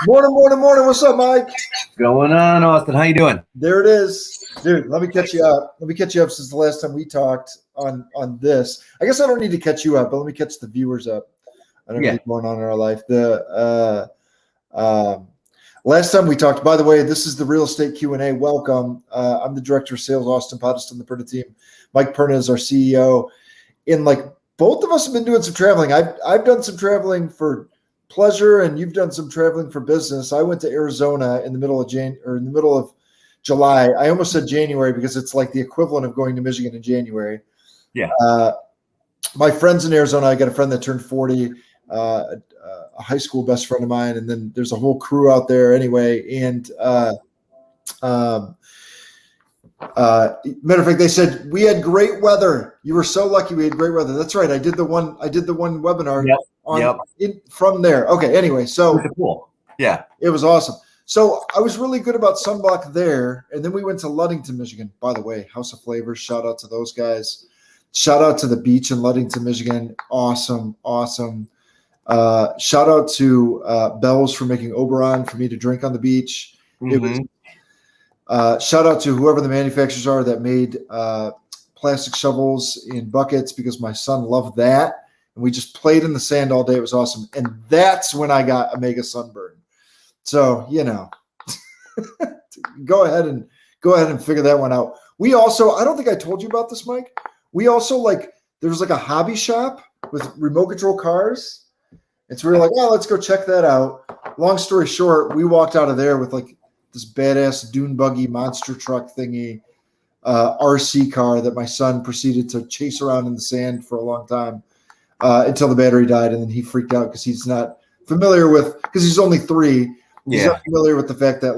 Morning, morning, morning. What's up, Mike? Going on, Austin? How you doing? There it is. Dude, let me catch you up. Let me catch you up since the last time we talked on this. I guess I don't need to catch you up, but let me catch the viewers up on everything going on in our life. Last time we talked, by the way, this is the Real Estate Q&A. Welcome. I'm the Director of Sales, Austin Pottis, on the Perna team. Mike Perna is our CEO. And like both of us have been doing some traveling. I've done some traveling for pleasure, and you've done some traveling for business. I went to Arizona in the middle of July. I almost said January because it's like the equivalent of going to Michigan in January. Yeah. My friends in Arizona, I got a friend that turned 40, a high school best friend of mine, and then there's a whole crew out there anyway. And matter of fact, they said we had great weather. You were so lucky we had great weather. That's right. I did the one webinar from there. Okay. Anyway, so cool. Yeah, it was awesome. So I was really good about sunblock there, and then we went to Ludington, Michigan. By the way, House of Flavors. Shout out to those guys. Shout out to the beach in Ludington, Michigan. Awesome. Shout out to Bell's for making Oberon for me to drink on the beach. Mm-hmm. It was, shout out to whoever the manufacturers are that made plastic shovels in buckets, because my son loved that. And we just played in the sand all day. It was awesome. And that's when I got a mega sunburn. So, go ahead and figure that one out. We also, I don't think I told you about this, Mike. We also there's a hobby shop with remote control cars. And so we were like, oh, let's go check that out. Long story short, we walked out of there with this badass dune buggy monster truck thingy, RC car that my son proceeded to chase around in the sand for a long time until the battery died. And then he freaked out because he's not familiar with, because he's only 3. He's not familiar with the fact that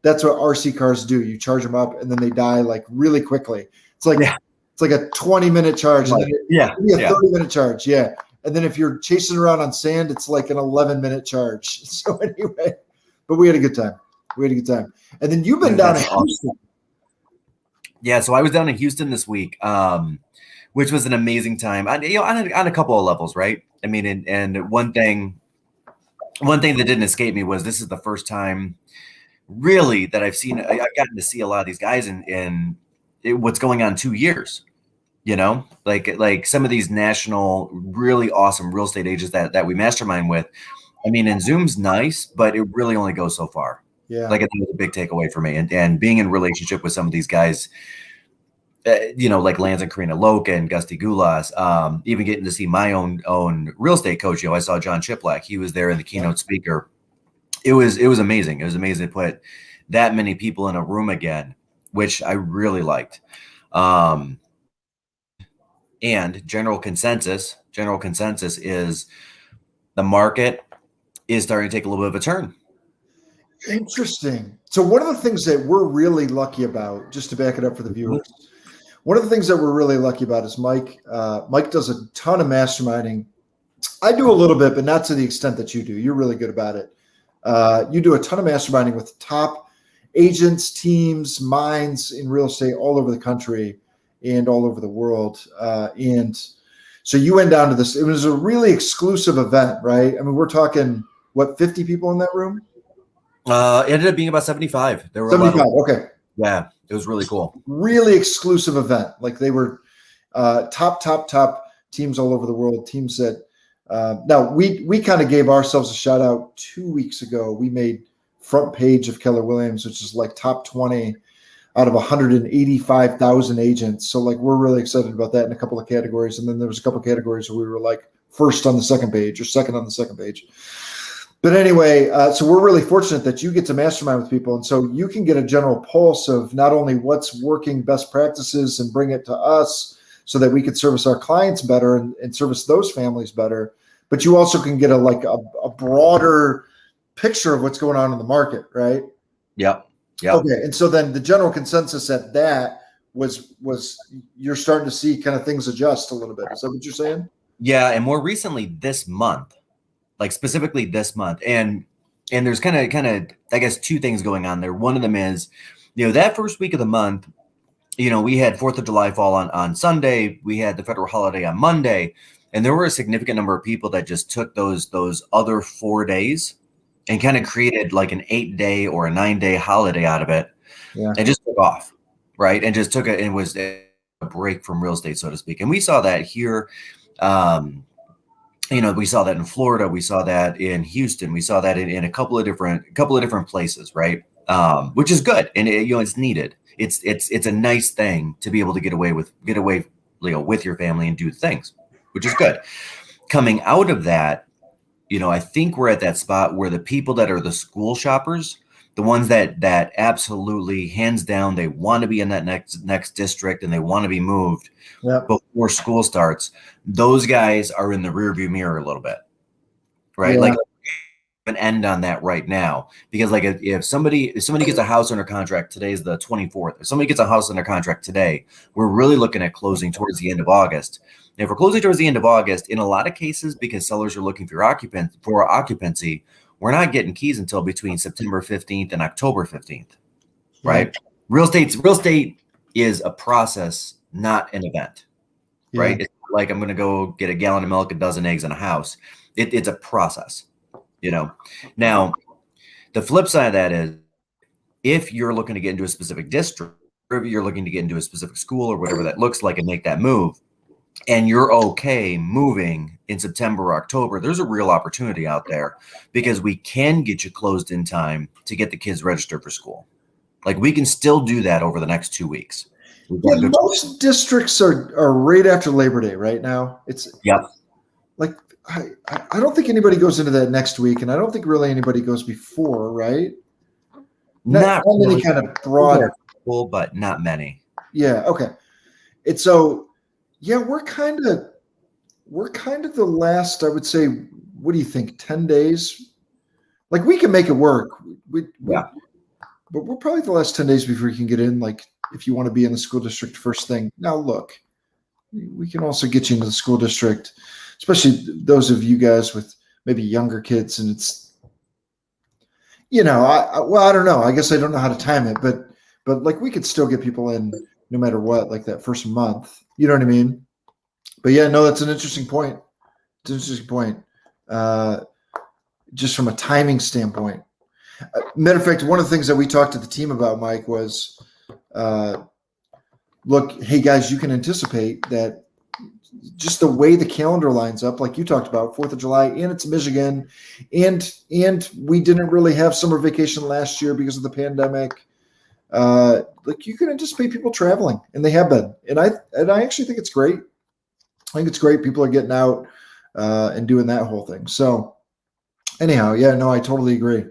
that's what RC cars do. You charge them up and then they die really quickly. It's like a 20-minute charge. And then a 30-minute charge. Yeah. And then if you're chasing around on sand, it's like an 11-minute charge. So anyway, but we had a good time. And then you've been down in Houston. Yeah, so I was down in Houston this week, which was an amazing time. On a couple of levels, right? I mean, and one thing that didn't escape me was this is the first time, really, that I've gotten to see a lot of these guys in what's going on 2 years. Like some of these national, really awesome real estate agents that we mastermind with. I mean, and Zoom's nice, but it really only goes so far. Yeah. Like I think it's a big takeaway for me, and being in relationship with some of these guys, like Lance and Karina Loca and Gusty Gulas, even getting to see my own real estate coach. I saw John Chiplak. He was there in the keynote speaker. It was amazing. It was amazing to put that many people in a room again, which I really liked. And general consensus is the market is starting to take a little bit of a turn. Interesting. So one of the things that we're really lucky about, just to back it up for the viewers, one of the things that we're really lucky about is Mike. Mike does a ton of masterminding. I do a little bit, but not to the extent that you do. You're really good about it. You do a ton of masterminding with top agents, teams, minds in real estate all over the country and all over the world. And so you went down to this. It was a really exclusive event, right? I mean, we're talking, 50 people in that room? It ended up being about 75. There were 75. Okay. Yeah, it was really cool. Really exclusive event. Like they were top teams all over the world. Teams that now we kind of gave ourselves a shout out 2 weeks ago. We made front page of Keller Williams, which is like top 20 out of 185,000 agents. So we're really excited about that in a couple of categories. And then there was a couple of categories where we were first on the second page or second on the second page. But anyway, so we're really fortunate that you get to mastermind with people. And so you can get a general pulse of not only what's working, best practices, and bring it to us so that we could service our clients better and service those families better. But you also can get a broader picture of what's going on in the market, right? Yep. Okay. And so then the general consensus at that was you're starting to see kind of things adjust a little bit. Is that what you're saying? Yeah. And more recently this month, specifically this month. And there's kind of, I guess, 2 things going on there. One of them is, that first week of the month, we had 4th of July fall on Sunday. We had the federal holiday on Monday. And there were a significant number of people that just took those other 4 days and kind of created like an 8-day or a 9-day holiday out of it. Yeah. And just took off, right? And just took it and was a break from real estate, so to speak. And we saw that here. We saw that in Florida. We saw that in Houston. We saw that in a couple of different places, right? Which is good, and it's needed. It's a nice thing to be able to get away with your family and do things, which is good. Coming out of that, I think we're at that spot where the people that are the school shoppers, the ones that absolutely hands down, they want to be in that next district and they want to be moved before school starts. Those guys are in the rearview mirror a little bit, right? Yeah. Like an end on that right now, because like if somebody gets a house under contract, today's the 24th. If somebody gets a house under contract today, we're really looking at closing towards the end of August. And if we're closing towards the end of August, in a lot of cases, because sellers are looking for occupancy, we're not getting keys until between September 15th and October 15th, right? Real estate is a process, not an event, right? It's like I'm going to go get a gallon of milk, a dozen eggs, and a house. It's a process, Now, the flip side of that is if you're looking to get into a specific district, or if you're looking to get into a specific school or whatever that looks like and make that move, and you're okay moving in September or October, there's a real opportunity out there because we can get you closed in time to get the kids registered for school. Like we can still do that over the next 2 weeks. Most districts are right after Labor Day right now. Like I don't think anybody goes into that next week, and I don't think really anybody goes before, right? Not really any kind of broad, but not many. Yeah. Okay. It's so. Yeah, we're kind of the last, I would say, what do you think, 10 days? Like we can make it work. But we're probably the last 10 days before you can get in, like if you want to be in the school district first thing. Now, look, we can also get you into the school district, especially those of you guys with maybe younger kids. And it's, I don't know. I guess I don't know how to time it, but like we could still get people in no matter what, like that first month. You know what I mean? But yeah, no, that's an interesting point. It's an interesting point. Just from a timing standpoint. Matter of fact, one of the things that we talked to the team about, Mike, was look, hey guys, you can anticipate that just the way the calendar lines up, like you talked about, 4th of July, and it's Michigan, and we didn't really have summer vacation last year because of the pandemic. Like you can anticipate people traveling, and they have been, and I actually think it's great. I think it's great. People are getting out and doing that whole thing. So anyhow, yeah, no, I totally agree.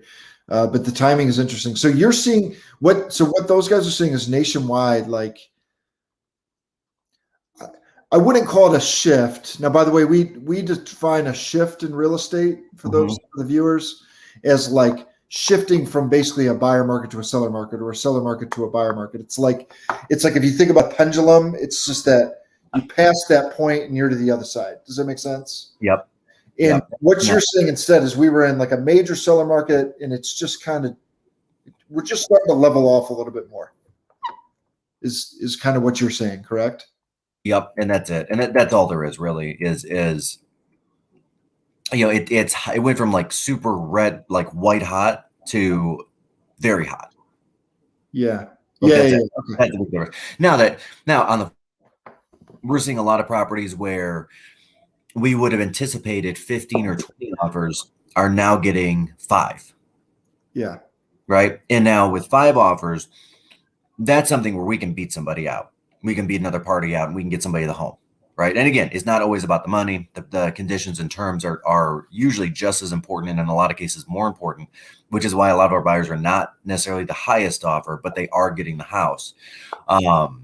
But the timing is interesting. So you're seeing what those guys are seeing is nationwide. Like I wouldn't call it a shift. Now, by the way, we define a shift in real estate for those for the viewers as like shifting from basically a buyer market to a seller market, or a seller market to a buyer market. It's like if you think about pendulum, it's just that you pass that point and you're to the other side. Does that make sense? Yep. And what you're saying instead is we were in like a major seller market, and it's just we're just starting to level off a little bit more. Is kind of what you're saying, correct? Yep, and that's it. And that's all there is really is it went from like super red, like white hot to very hot. Yeah. Okay. Now we're seeing a lot of properties where we would have anticipated 15 or 20 offers are now getting 5. Yeah. Right. And now with 5 offers, that's something where we can beat somebody out. We can beat another party out, and we can get somebody the home. Right. And again, it's not always about the money. The conditions and terms are usually just as important, and in a lot of cases more important, which is why a lot of our buyers are not necessarily the highest offer, but they are getting the house. And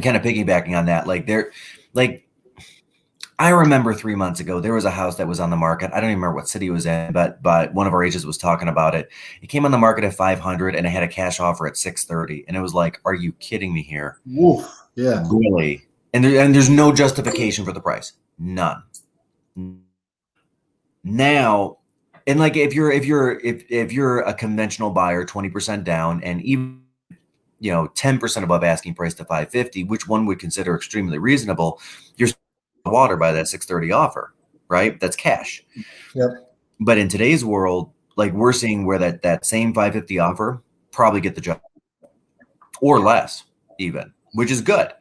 kind of piggybacking on that, I remember 3 months ago, there was a house that was on the market. I don't even remember what city it was in, but one of our agents was talking about it. It came on the market at 500, and it had a cash offer at 630. And it was like, are you kidding me here? Woof. Yeah. Really? And there's no justification for the price. None. Now, and like if you're a conventional buyer, 20% down, and even 10% above asking price to 550, which one would consider extremely reasonable, you're water by that 630 offer, right? That's cash. Yep. But in today's world, like we're seeing where that same 550 offer probably get the job or less even, which is good.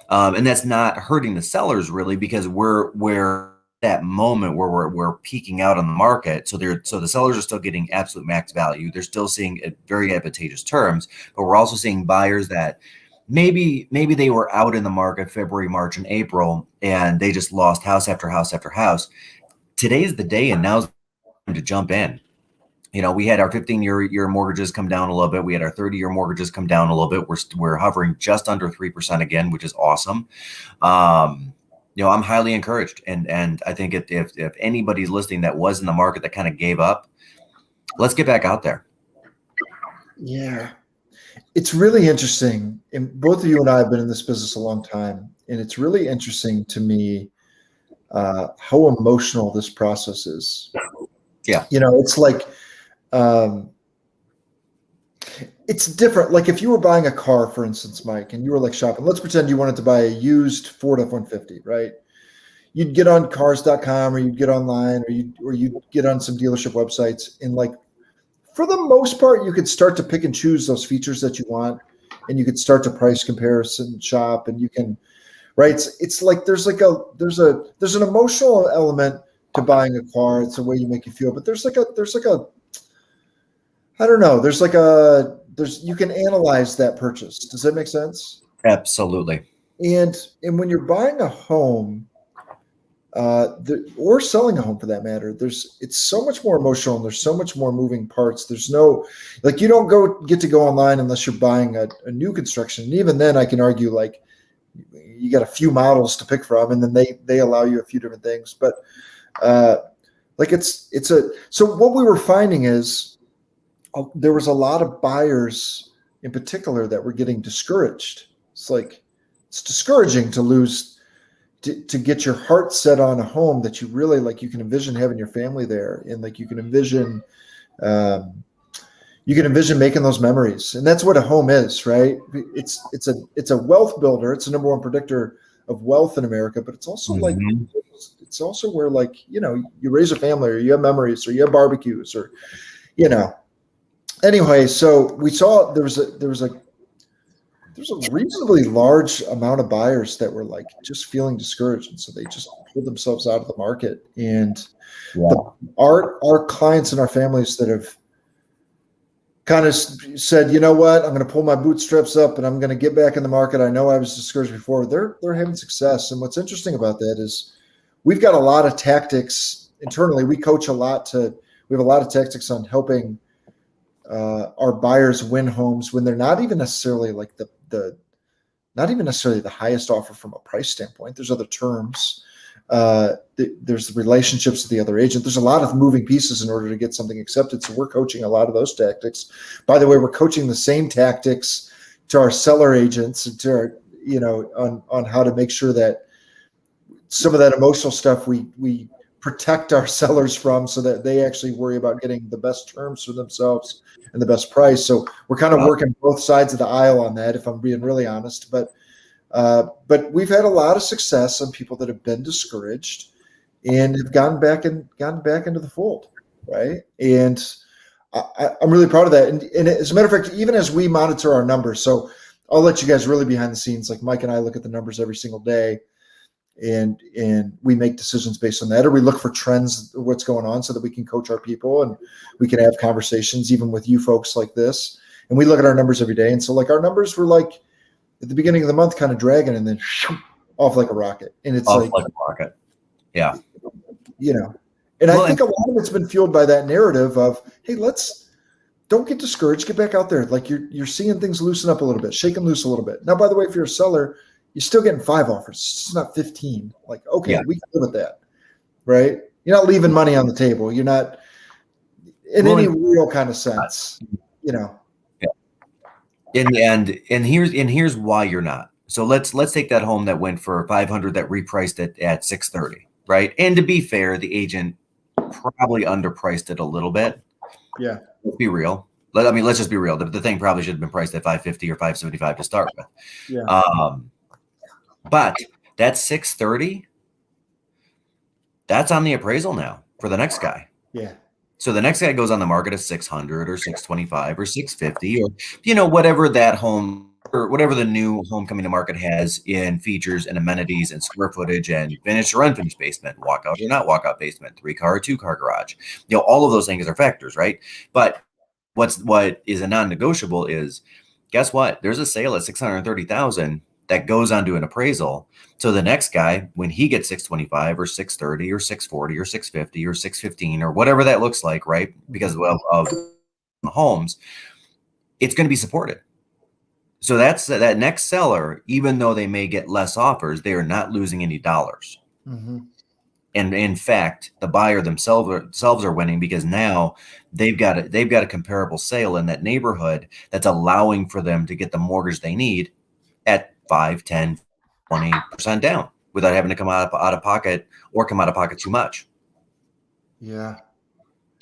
And that's not hurting the sellers really, because we're that moment where we're peaking out on the market. So the sellers are still getting absolute max value. They're still seeing very advantageous terms, but we're also seeing buyers that maybe they were out in the market February, March, and April, and they just lost house after house after house. Today's the day, and now's the time to jump in. We had our 15-year mortgages come down a little bit. We had our 30-year mortgages come down a little bit. We're hovering just under 3% again, which is awesome. I'm highly encouraged, and I think if anybody's listening that was in the market that kind of gave up, let's get back out there. Yeah, it's really interesting. And both of you and I have been in this business a long time, and it's really interesting to me how emotional this process is. Yeah, it's like. It's different. Like if you were buying a car, for instance, Mike, and you were like shopping, let's pretend you wanted to buy a used Ford F-150, right? You'd get on cars.com, or you'd get online, or you'd get on some dealership websites, and like for the most part, you could start to pick and choose those features that you want, and you could start to price comparison shop, and you can, right? It's like there's an emotional element to buying a car. It's the way you make you feel, but there's like a I don't know. You can analyze that purchase. Does that make sense? absolutely. And when you're buying a home, or selling a home for that matter, it's so much more emotional, and there's so much more moving parts. There's no, like, you don't get to go online unless you're buying a new construction. And even then I can argue, like, you got a few models to pick from, and then they allow you a few different things. But so what we were finding is, there was a lot of buyers in particular that were getting discouraged. It's discouraging to get your heart set on a home that you really like. You can envision having your family there, and like you can envision making those memories. And that's what a home is, right? It's a wealth builder. It's the number one predictor of wealth in America, but it's also like, it's also where, like, you raise a family, or you have memories, or you have barbecues, or, Anyway, so we saw there was a reasonably large amount of buyers that were like just feeling discouraged, and so they just pulled themselves out of the market. And our clients and our families that have kind of said, you know what, I'm going to pull my bootstraps up and I'm going to get back in the market. I know I was discouraged before. They're having success. And what's interesting about that is we've got a lot of tactics internally. We coach a lot we have a lot of tactics on helping our buyers win homes when they're not even necessarily like not even necessarily the highest offer from a price standpoint. There's other terms. There's the relationships with the other agent. There's a lot of moving pieces in order to get something accepted. So we're coaching a lot of those tactics. By the way, we're coaching the same tactics to our seller agents, and to our, on how to make sure that some of that emotional stuff we protect our sellers from, so that they actually worry about getting the best terms for themselves and the best price. So we're kind of working both sides of the aisle on that, if I'm being really honest. But we've had a lot of success on people that have been discouraged and have gotten back into the fold, right? And I'm really proud of that. And as a matter of fact, even as we monitor our numbers, so I'll let you guys really behind the scenes. Like Mike and I look at the numbers every single day, and we make decisions based on that, or we look for trends, what's going on, so that we can coach our people and we can have conversations even with you folks like this. And we look at our numbers every day. And so like our numbers were like at the beginning of the month kind of dragging, and then off like a rocket. And it's off like a rocket. Yeah. And I think a lot of it's been fueled by that narrative of, hey, don't get discouraged, get back out there. Like you're seeing things loosen up a little bit, shake and loose a little bit. Now, by the way, if you're a seller, you're still getting 5 offers. It's not 15. Like, okay, we can live with that, right? You're not leaving money on the table. You're not in any real kind of sense, Yeah. And here's why you're not. So let's take that home that went for 500 that repriced it at 630, right? And to be fair, the agent probably underpriced it a little bit. Yeah. Let's be real. Let's just be real. The thing probably should have been priced at 550 or 575 to start with. Yeah. But that 630, that's on the appraisal now for the next guy. Yeah. So the next guy goes on the market at 600 or 625 or 650 or, whatever that home or whatever the new home coming to market has in features and amenities and square footage and finished or unfinished basement, walkout or not walkout basement, 3-car or 2-car garage. All of those things are factors, right? But what is a non-negotiable is, guess what? There's a sale at 630,000 that goes onto an appraisal. So the next guy, when he gets 625 or 630 or 640 or 650 or 615 or whatever that looks like, right? Because of homes, it's going to be supported. So that's that next seller, even though they may get less offers, they are not losing any dollars. Mm-hmm. And in fact, the buyer themselves are winning because now they've got a comparable sale in that neighborhood that's allowing for them to get the mortgage they need at 5, 10, 20% down without having to come out of pocket or come out of pocket too much. Yeah.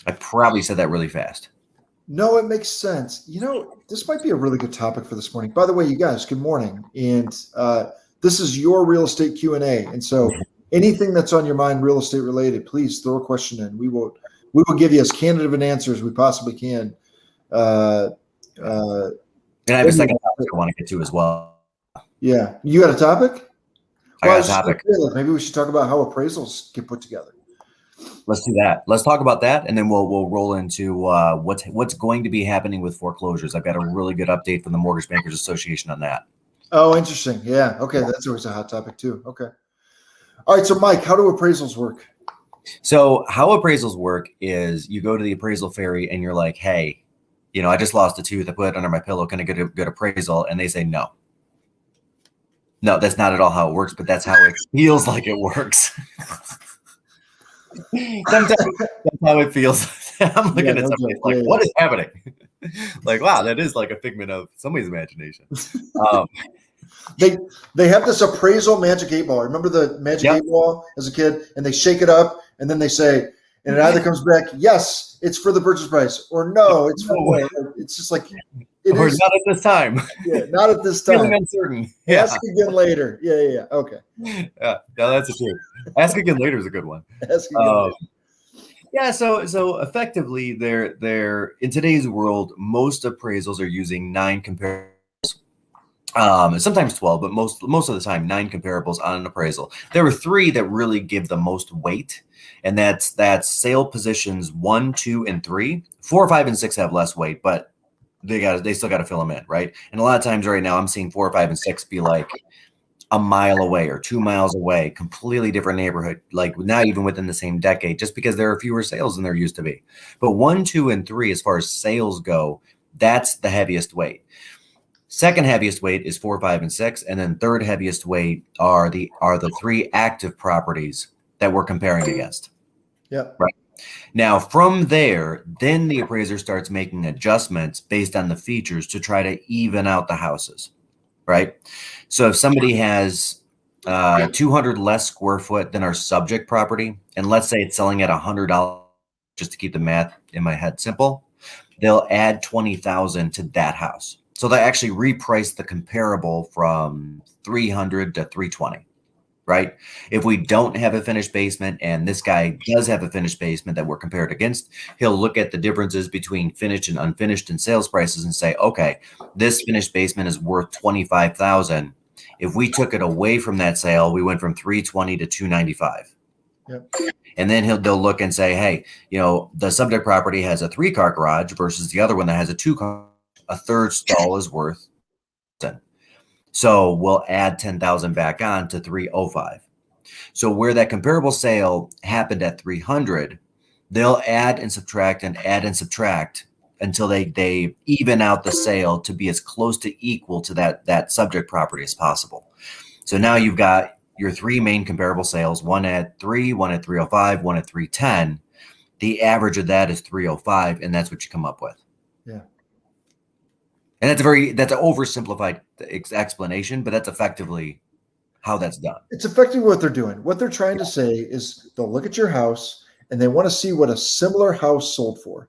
I probably said that really fast. No, it makes sense. This might be a really good topic for this morning. By the way, you guys, good morning. And this is your real estate Q&A. And so anything that's on your mind real estate related, please throw a question in. We will give you as candid of an answer as we possibly can. And I have a second topic I want to get to as well. Yeah. You got a topic? I got a topic. Maybe we should talk about how appraisals get put together. Let's do that. Let's talk about that, and then we'll roll into what's going to be happening with foreclosures. I've got a really good update from the Mortgage Bankers Association on that. Oh, interesting. Yeah. Okay. That's always a hot topic too. Okay. All right. So, Mike, how do appraisals work? So how appraisals work is you go to the appraisal ferry and you're like, hey, I just lost a tooth. I put it under my pillow. Can I get a good appraisal? And they say no. No, that's not at all how it works, but that's how it feels like it works. Sometimes that's how it feels. I'm looking at something like, what is happening? Like, wow, that is like a figment of somebody's imagination. They have this appraisal magic 8 ball. Remember the magic 8 ball as a kid? And they shake it up, and then they say, and it either comes back, yes, it's for the purchase price, or no, it's for it's just like or not at this time. Yeah, not at this time. Feeling uncertain. Ask again later. Yeah. Okay. Yeah, that's a truth. Ask again later is a good one. Ask again later. Yeah, so effectively, they're in today's world, most appraisals are using 9 comparables. Sometimes 12, but most of the time 9 comparables on an appraisal. There are 3 that really give the most weight, and that's sale positions 1, 2, and 3. 4, 5, and 6 have less weight, but they still got to fill them in, right? And a lot of times right now, I'm seeing 4, 5, and 6 be like a mile away or 2 miles away, completely different neighborhood, like not even within the same decade, just because there are fewer sales than there used to be. But 1, 2, and 3, as far as sales go, that's the heaviest weight. Second heaviest weight is 4, 5, and 6, and then third heaviest weight are the 3 active properties that we're comparing against. Yeah. Right. Now, from there, then the appraiser starts making adjustments based on the features to try to even out the houses. Right. So if somebody has 200 less square foot than our subject property, and let's say it's selling at $100, just to keep the math in my head simple, they'll add 20,000 to that house. So they actually reprice the comparable from 300 to 320, right? If we don't have a finished basement and this guy does have a finished basement that we're compared against, he'll look at the differences between finished and unfinished in sales prices and say, okay, this finished basement is worth 25,000. If we took it away from that sale, we went from 320 to 295. Yep. And then they'll look and say, hey, the subject property has a 3-car garage versus the other one that has a 2-car. A third stall is worth 10. So we'll add 10,000 back on to 305. So where that comparable sale happened at 300, they'll add and subtract until they even out the sale to be as close to equal to that subject property as possible. So now you've got your 3 main comparable sales, one at 3, one at 305, one at 310. The average of that is 305, and that's what you come up with. Yeah. And that's an oversimplified explanation, but that's effectively how that's done. It's effectively what they're doing. What they're trying to say is they'll look at your house and they want to see what a similar house sold for.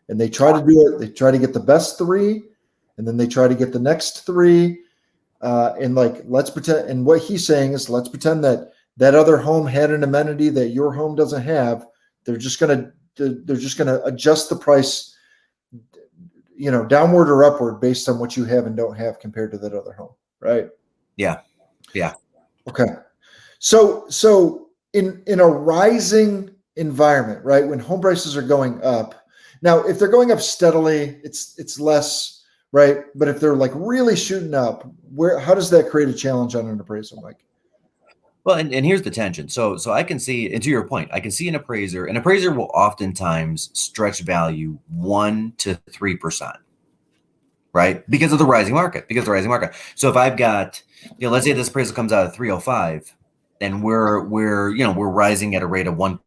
And they try to do it. They try to get the best 3, and then they try to get the next 3. And let's pretend, and what he's saying is, let's pretend that other home had an amenity that your home doesn't have. They're just going to they're just going to adjust the price, downward or upward based on what you have and don't have compared to that other home, right? Yeah. Okay. So in a rising environment, right, when home prices are going up, now if they're going up steadily, it's less, right? But if they're like really shooting up, how does that create a challenge on an appraisal, Mike? Well, and here's the tension. So I can see, and to your point, I can see an appraiser will oftentimes stretch value 1 to 3%, right? Because of the rising market. So if I've got, let's say this appraisal comes out at 305, and we're rising at a rate of 1,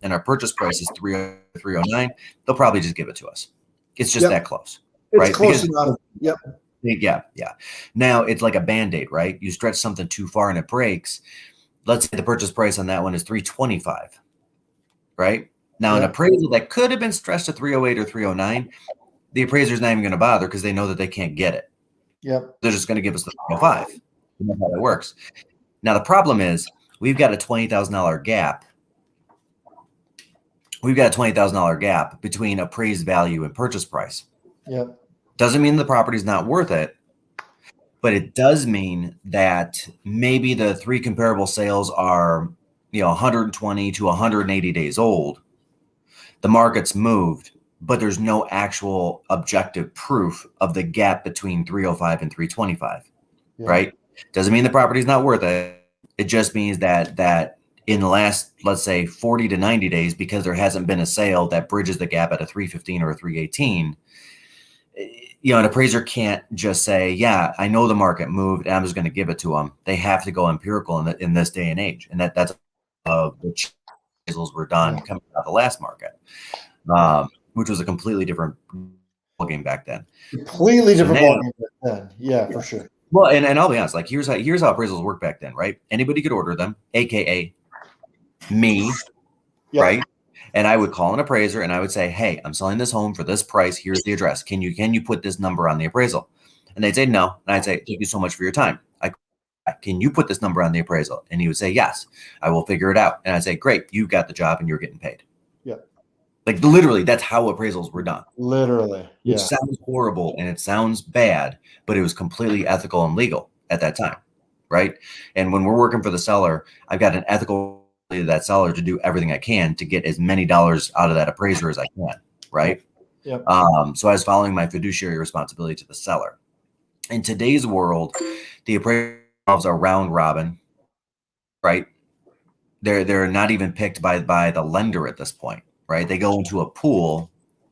and our purchase price is 309, they'll probably just give it to us. It's just that close, right? It's close enough. Yep. Yeah. Now it's like a Band-Aid, right? You stretch something too far and it breaks. Let's say the purchase price on that one is 325, right? Now, an appraisal that could have been stretched to 308 or 309, the appraiser's not even going to bother because they know that they can't get it. Yep. They're just going to give us the 305. You know how that works. Now, the problem is we've got a $20,000 gap. We've got a $20,000 gap between appraised value and purchase price. Yep. Doesn't mean the property's not worth it, but it does mean that maybe the 3 comparable sales are, 120 to 180 days old. The market's moved, but there's no actual objective proof of the gap between 305 and 325, right? Doesn't mean the property's not worth it. It just means that in the last, let's say 40 to 90 days, because there hasn't been a sale that bridges the gap at a 315 or a 318, an appraiser can't just say, yeah, I know the market moved and I'm just going to give it to them. They have to go empirical in this day and age. And that's which appraisals were done coming out of the last market, which was a completely different game back then. Completely different ballgame back then. Yeah, for sure. Well, and I'll be honest, like here's how appraisals work back then, right? Anybody could order them, AKA me, right? And I would call an appraiser and I would say, hey, I'm selling this home for this price. Here's the address. Can you put this number on the appraisal? And they'd say no. And I'd say, thank you so much for your time. Can you put this number on the appraisal? And he would say, yes, I will figure it out. And I'd say, great, you got the job and you're getting paid. Yeah. Like literally, that's how appraisals were done. Literally. It sounds horrible and it sounds bad, but it was completely ethical and legal at that time, right? And when we're working for the seller, I've got an ethical to that seller to do everything I can to get as many dollars out of that appraiser as I can, right? Yep. So I was following my fiduciary responsibility to the seller. In today's world, the appraiser are round robin, right? They're not even picked by the lender at this point, right? They go into a pool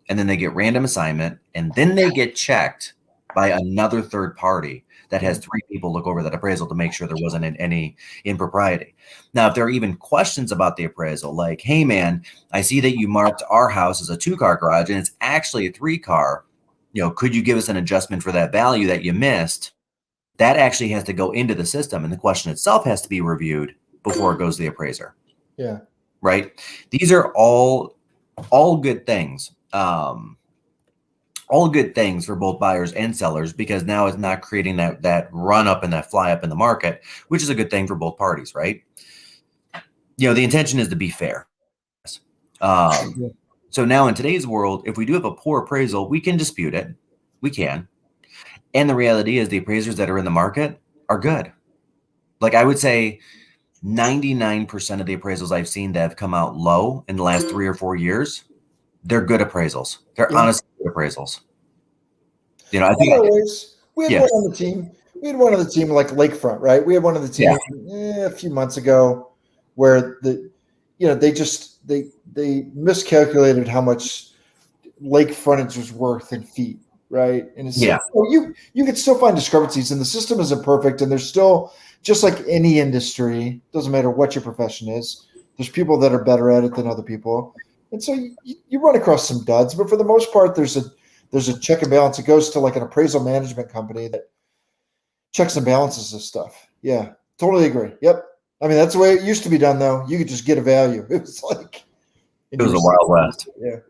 and then they get random assignment and then they get checked by another third party that has 3 people look over that appraisal to make sure there wasn't any impropriety. Now, if there are even questions about the appraisal, like, hey man, I see that you marked our house as a 2-car garage and it's actually a 3-car, could you give us an adjustment for that value that you missed? That actually has to go into the system and the question itself has to be reviewed before it goes to the appraiser. Yeah. Right. These are all good things. All good things for both buyers and sellers, because now it's not creating that run up and that fly up in the market, which is a good thing for both parties, right? The intention is to be fair. So now in today's world, if we do have a poor appraisal, we can dispute it. We can. And the reality is the appraisers that are in the market are good. Like I would say 99% of the appraisals I've seen that have come out low in the last 3 or 4 years, they're good appraisals. They're honestly good appraisals. I think we had one on the team. We had one on the team like Lakefront, right? We had one on the team a few months ago where they miscalculated how much lake frontage was worth in feet, right? And it's you can still find discrepancies, and the system isn't perfect, and there's still, just like any industry, doesn't matter what your profession is, there's people that are better at it than other people. And so you run across some duds, but for the most part, there's a check and balance. It goes to like an appraisal management company that checks and balances this stuff. Yeah, totally agree. Yep. I mean, that's the way it used to be done, though. You could just get a value. It was like it was the Wild West. Yeah.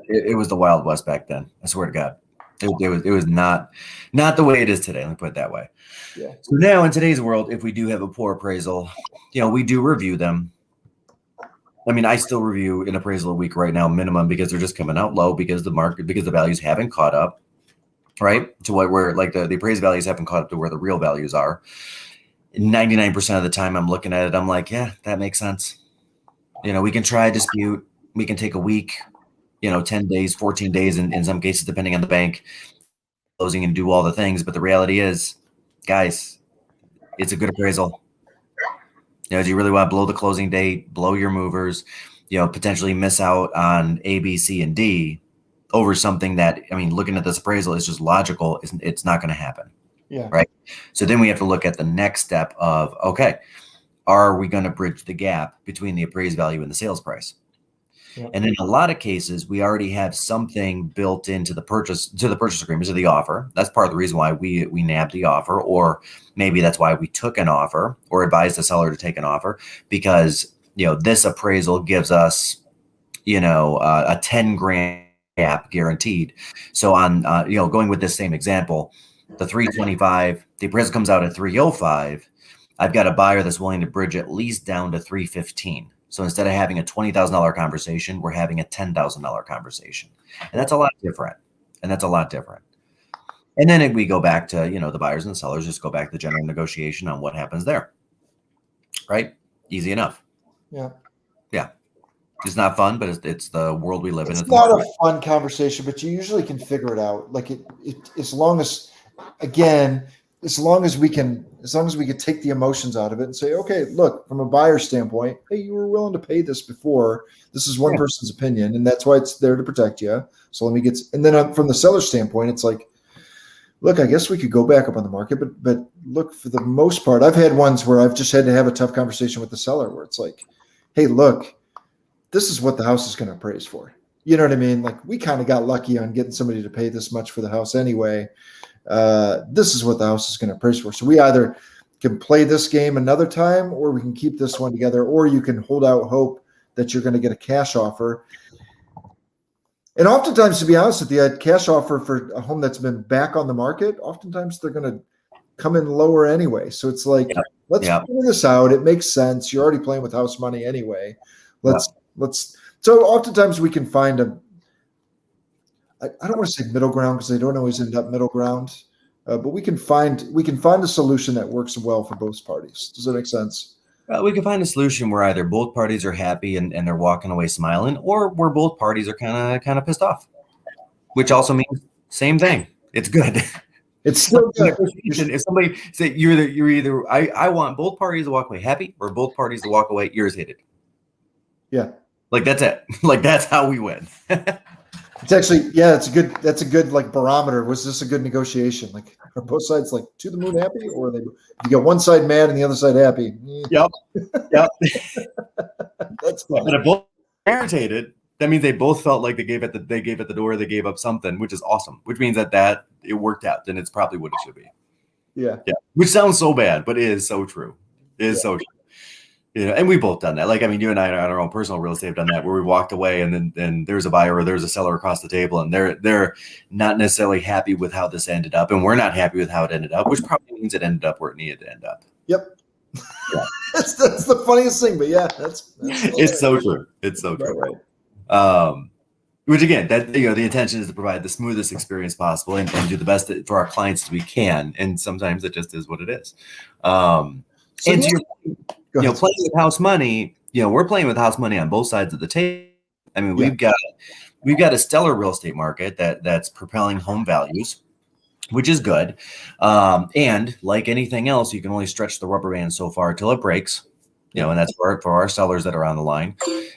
It was the Wild West back then. I swear to God. It was not the way it is today. Let me put it that way. Yeah. So now in today's world, if we do have a poor appraisal, we do review them. I mean, I still review an appraisal a week right now, minimum, because they're just coming out low because the values haven't caught up, right? To where like the appraised values haven't caught up to where the real values are. 99% of the time I'm looking at it, I'm like, yeah, that makes sense. We can try a dispute. We can take a week, 10 days, 14 days in some cases, depending on the bank, closing and do all the things. But the reality is, guys, it's a good appraisal. Do you really want to blow the closing date, blow your movers, potentially miss out on A, B, C, and D over something that, I mean, looking at this appraisal is just logical. It's not going to happen. Yeah. Right. So then we have to look at the next step of, okay, are we going to bridge the gap between the appraised value and the sales price? Yeah. And in a lot of cases, we already have something built into the purchase agreement, to the offer. That's part of the reason why we nabbed the offer, or maybe that's why we took an offer or advised the seller to take an offer, because this appraisal gives us a 10 grand gap guaranteed. So on going with this same example, the 325, the appraisal comes out at 305. I've got a buyer that's willing to bridge at least down to 315. So instead of having a $20,000 conversation, we're having a $10,000 conversation. And that's a lot different. And then we go back to, the buyers and the sellers, just go back to the general negotiation on what happens there. Right? Easy enough. Yeah. Yeah. It's not fun, but it's the world we live in. It's not a fun conversation, but you usually can figure it out. Like as long as we can take the emotions out of it and say, okay, look, from a buyer standpoint, hey, you were willing to pay this before. This is one person's opinion, and that's why it's there to protect you. So let me get. And then from the seller standpoint, it's like, look, I guess we could go back up on the market, but look, for the most part, I've had ones where I've just had to have a tough conversation with the seller where it's like, hey, look, this is what the house is going to appraise for. You know what I mean? Like, we kind of got lucky on getting somebody to pay this much for the house anyway. This is what the house is going to appraise for. So we either can play this game another time, or we can keep this one together, or you can hold out hope that you're going to get a cash offer. And oftentimes, to be honest with you, a cash offer for a home that's been back on the market, oftentimes they're going to come in lower anyway. So it's like, let's figure this out. It makes sense. You're already playing with house money anyway. So oftentimes we can find I don't want to say middle ground, because they don't always end up middle ground, but we can find a solution that works well for both parties. Does that make sense? Well, we can find a solution where either both parties are happy and they're walking away smiling, or where both parties are kind of pissed off, which also means same thing. It's good. It's still good. If somebody say you're either I want both parties to walk away happy, or both parties to walk away irritated. Yeah. Like, that's it. Like, that's how we win. It's actually, that's a good like barometer. Was this a good negotiation? Like, are both sides like to the moon happy, or you got one side mad and the other side happy? Yep. That's fun. But if both irritated, that means they both felt like they gave at the door, they gave up something, which is awesome. Which means that it worked out, and it's probably what it should be. Yeah. Which sounds so bad, but it is so true. So true. And we've both done that. Like, I mean, you and I on our own personal real estate have done that, where we walked away and then there's a buyer or there's a seller across the table, and they're not necessarily happy with how this ended up, and we're not happy with how it ended up, which probably means it ended up where it needed to end up. Yep. Yeah. that's the funniest thing, but that's it's so true. It's so true. Right. Which again, that the intention is to provide the smoothest experience possible and do the best for our clients as we can, and sometimes it just is what it is. And to your playing with house money, we're playing with house money on both sides of the table. I mean, we've got a stellar real estate market that's propelling home values, which is good. And like anything else, you can only stretch the rubber band so far till it breaks. And that's for our sellers that are on the line.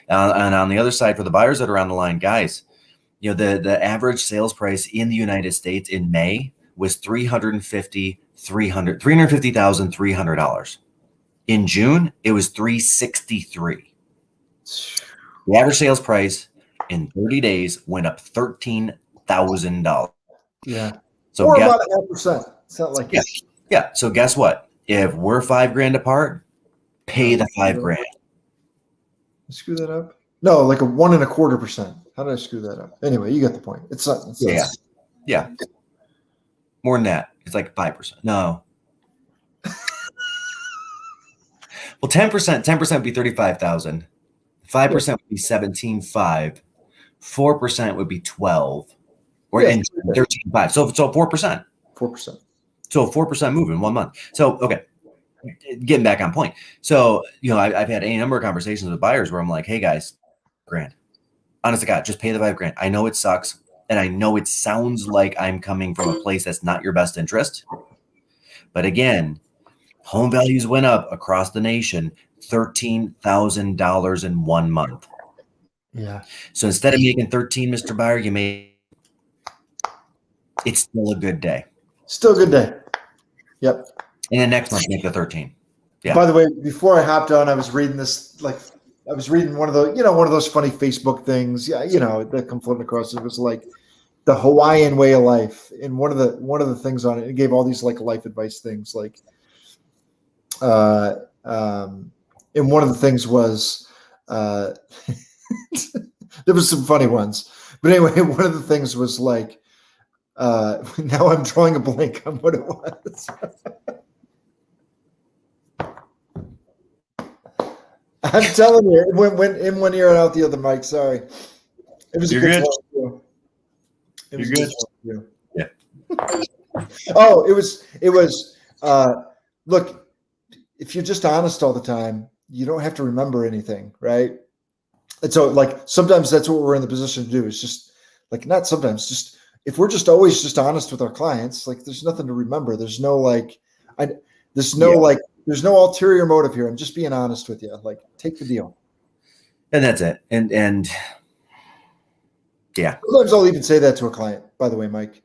And on the other side, for the buyers that are on the line, guys, the average sales price in the United States in May was $350,300. In June, it was $363,000. The average sales price in 30 days went up $13,000. Yeah. So or about 0.5%. It's not like So guess what? If we're $5,000 apart, pay the $5,000. Screw that up? No, like a 1.25%. How did I screw that up? Anyway, you get the point. It's not. Yeah. More than that. It's like 5%. No. Well, 10% would be $35,000. 5% would be 17.5. 4% would be 12, or Yeah. and 13.5. So 4%. 4%. So a 4% move in 1 month. So okay, getting back on point. So I've had a number of conversations with buyers where I'm like, hey guys, grand. Honest to God, just pay the $5,000. I know it sucks, and I know it sounds like I'm coming from a place that's not your best interest. But again, home values went up across the nation $13,000 in 1 month. Yeah. So instead of making 13, Mr. Buyer, you made it's still a good day. Still a good day. Yep. And then next month, make the 13. Yeah. By the way, before I hopped on, I was reading this, I was reading one of those funny Facebook things. Yeah, that come floating across. It was like the Hawaiian way of life. And one of the things on it, it gave all these like life advice things. Like, and one of the things was, there was some funny ones. But anyway, one of the things was like, now I'm drawing a blank on what it was. I'm telling you, it went in one ear and out the other, Mike. Sorry. It was You're good. good. It was You're good. Yeah. Oh, it was look, if you're just honest all the time, you don't have to remember anything, right? And so like sometimes that's what we're in the position to do. Is just like, not sometimes, just if we're just always just honest with our clients, like there's nothing to remember. There's no like there's no ulterior motive here. I'm just being honest with you. Like, take the deal. And that's it. And yeah. Sometimes I'll even say that to a client, by the way, Mike.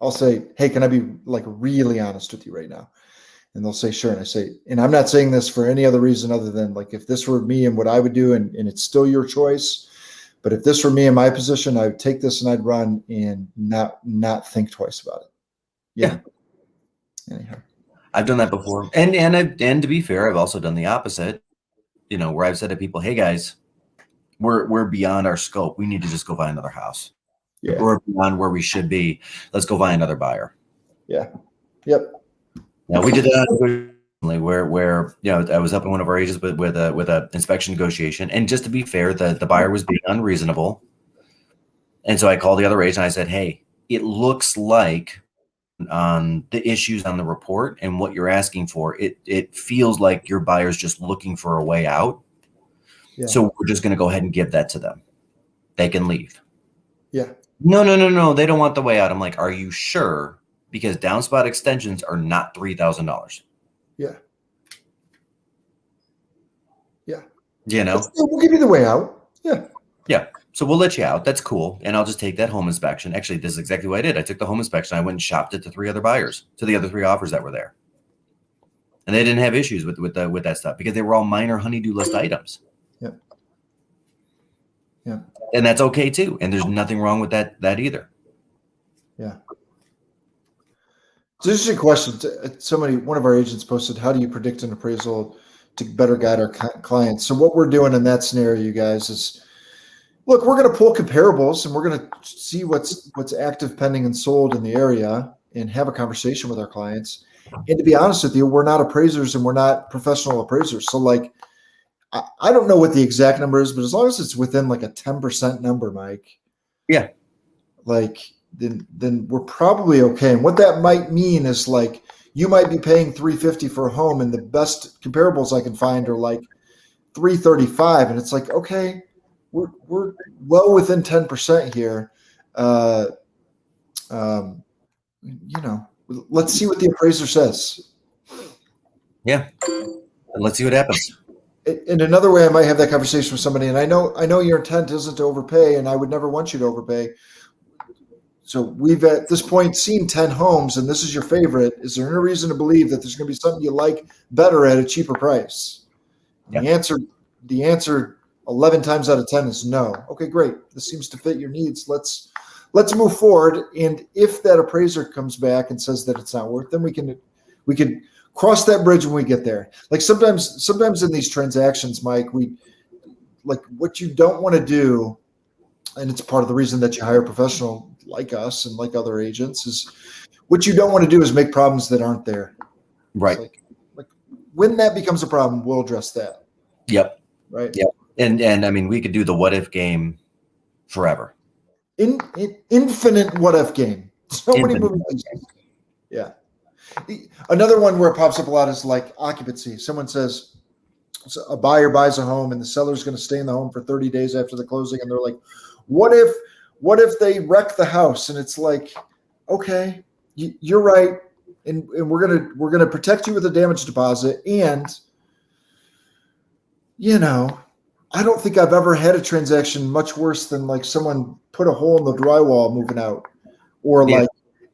I'll say, hey, can I be like really honest with you right now? And they'll say, sure. And I say, and I'm not saying this for any other reason other than like, if this were me and what I would do, and it's still your choice, but if this were me in my position, I would take this and I'd run and not think twice about it. Yeah. Anyhow. I've done that before. And to be fair, I've also done the opposite, where I've said to people, hey guys, we're beyond our scope. We need to just go buy another house. Yeah. We're beyond where we should be. Let's go buy another buyer. Yeah. Yep. Now we did that where I was up in one of our agents with a inspection negotiation. And just to be fair, the buyer was being unreasonable. And so I called the other agent and I said, hey, it looks like on the issues on the report and what you're asking for, it feels like your buyer's just looking for a way out. Yeah. So we're just going to go ahead and give that to them. They can leave. Yeah. No. They don't want the way out. I'm like, are you sure? Because downspout extensions are not $3,000. Yeah. Yeah. We'll give you the way out. Yeah. Yeah. So we'll let you out. That's cool. And I'll just take that home inspection. Actually, this is exactly what I did. I took the home inspection. I went and shopped it to 3 other buyers, to the other 3 offers that were there. And they didn't have issues with that stuff because they were all minor honey-do list items. Yeah. Yeah. And that's okay too. And there's nothing wrong with that either. Yeah. So this is a question. One of our agents posted, how do you predict an appraisal to better guide our clients? So what we're doing in that scenario, you guys, is look, we're going to pull comparables and we're going to see what's active, pending, and sold in the area and have a conversation with our clients. And to be honest with you, we're not appraisers and we're not professional appraisers. So like, I don't know what the exact number is, but as long as it's within like a 10% number, Mike. Yeah. Like then we're probably okay. And what that might mean is like, you might be paying $350 for a home and the best comparables I can find are like $335. And it's like, okay, we're well within 10% here. Let's see what the appraiser says. Yeah. And let's see what happens. In another way, I might have that conversation with somebody, and I know your intent isn't to overpay, and I would never want you to overpay. So we've at this point seen 10 homes, and this is your favorite. Is there any reason to believe that there's going to be something you like better at a cheaper price? Yeah. The answer 11 times out of 10 is no. Okay, great. This seems to fit your needs. Let's move forward. And if that appraiser comes back and says that it's not worth, then we can cross that bridge when we get there. Like sometimes in these transactions, Mike, what you don't want to do, and it's part of the reason that you hire a professional like us and like other agents, is what you don't want to do is make problems that aren't there. Right. Like when that becomes a problem, we'll address that. Yep. Right. Yep. And I mean, we could do the what if game forever. Infinite what if game. So many movies. Yeah. Another one where it pops up a lot is like occupancy. Someone says a buyer buys a home and the seller's going to stay in the home for 30 days after the closing, and they're like, what if they wreck the house? And it's like, okay, you're right, and we're gonna protect you with a damage deposit. And I don't think I've ever had a transaction much worse than like someone put a hole in the drywall moving out, or like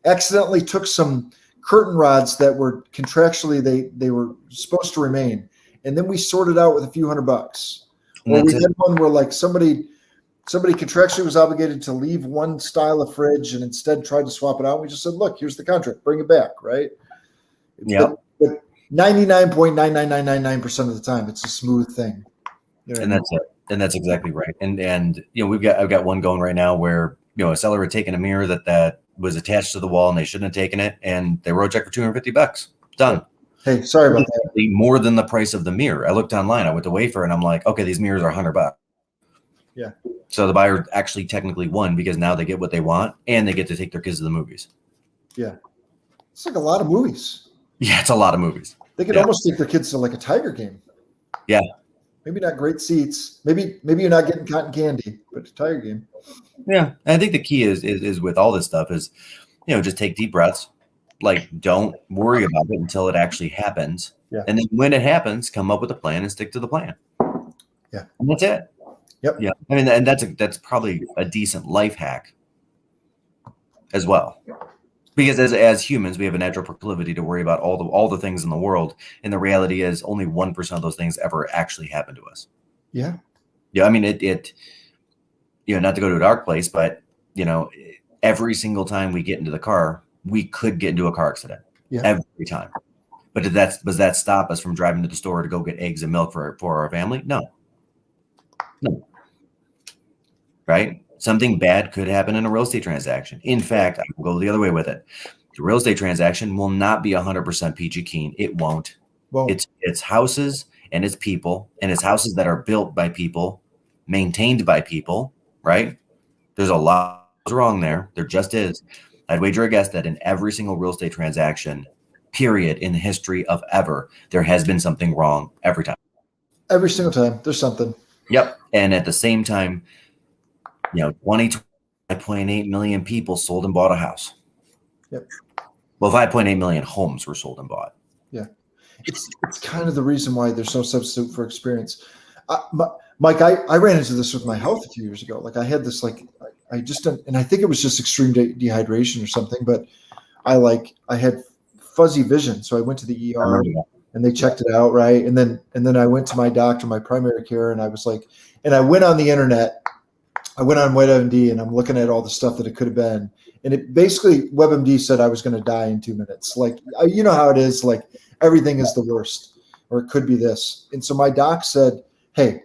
accidentally took some curtain rods that were contractually they were supposed to remain, and then we sorted out with a few $100. Or we had one where like somebody contractually was obligated to leave one style of fridge and instead tried to swap it out. We just said, look, here's the contract, bring it back, right? Yeah. But 99.99999% of the time, it's a smooth thing. And that's it. And that's exactly right. And I've got one going right now where a seller had taken a mirror that was attached to the wall and they shouldn't have taken it, and they wrote a check for $250. Done. Hey, sorry about that. More than the price of the mirror. I looked online. I went to Wayfair and I'm like, okay, these mirrors are $100. Yeah. So the buyer actually technically won because now they get what they want and they get to take their kids to the movies. Yeah. It's like a lot of movies. Yeah, it's a lot of movies. They could almost take their kids to like a Tiger game. Yeah. Maybe not great seats. Maybe you're not getting cotton candy, but a Tiger game. Yeah. And I think the key is with all this stuff is, just take deep breaths. Like, don't worry about it until it actually happens. Yeah. And then when it happens, come up with a plan and stick to the plan. Yeah. And that's it. Yep. Yeah. I mean, and that's probably a decent life hack as well. Because as humans, we have a natural proclivity to worry about all the things in the world. And the reality is only 1% of those things ever actually happen to us. Yeah. Yeah. I mean, it not to go to a dark place, but every single time we get into the car, we could get into a car accident. Yeah. Every time. But does that stop us from driving to the store to go get eggs and milk for our family? No. Right? Something bad could happen in a real estate transaction. In fact, I will go the other way with it. The real estate transaction will not be 100% peachy keen. It won't. Well, it's houses and it's people, and it's houses that are built by people, maintained by people, right? There's a lot wrong there. There just is. I'd wager a guess that in every single real estate transaction, period, in the history of ever, there has been something wrong every time. Every single time, there's something. Yep. And at the same time, 5.8 million people sold and bought a house. Yep. Well, 5.8 million homes were sold and bought. Yeah. It's kind of the reason why there's no substitute for experience. Mike, I ran into this with my health a few years ago. Like I had this, I just, and I think it was just extreme dehydration or something, but I had fuzzy vision. So I went to the ER and they checked it out. Right. And then I went to my doctor, my primary care, and I was like, and I went on the internet. I went on WebMD and I'm looking at all the stuff that it could have been. And it basically, WebMD said I was going to die in 2 minutes. Like, you know how it is, like everything is the worst, or it could be this. And so my doc said, hey,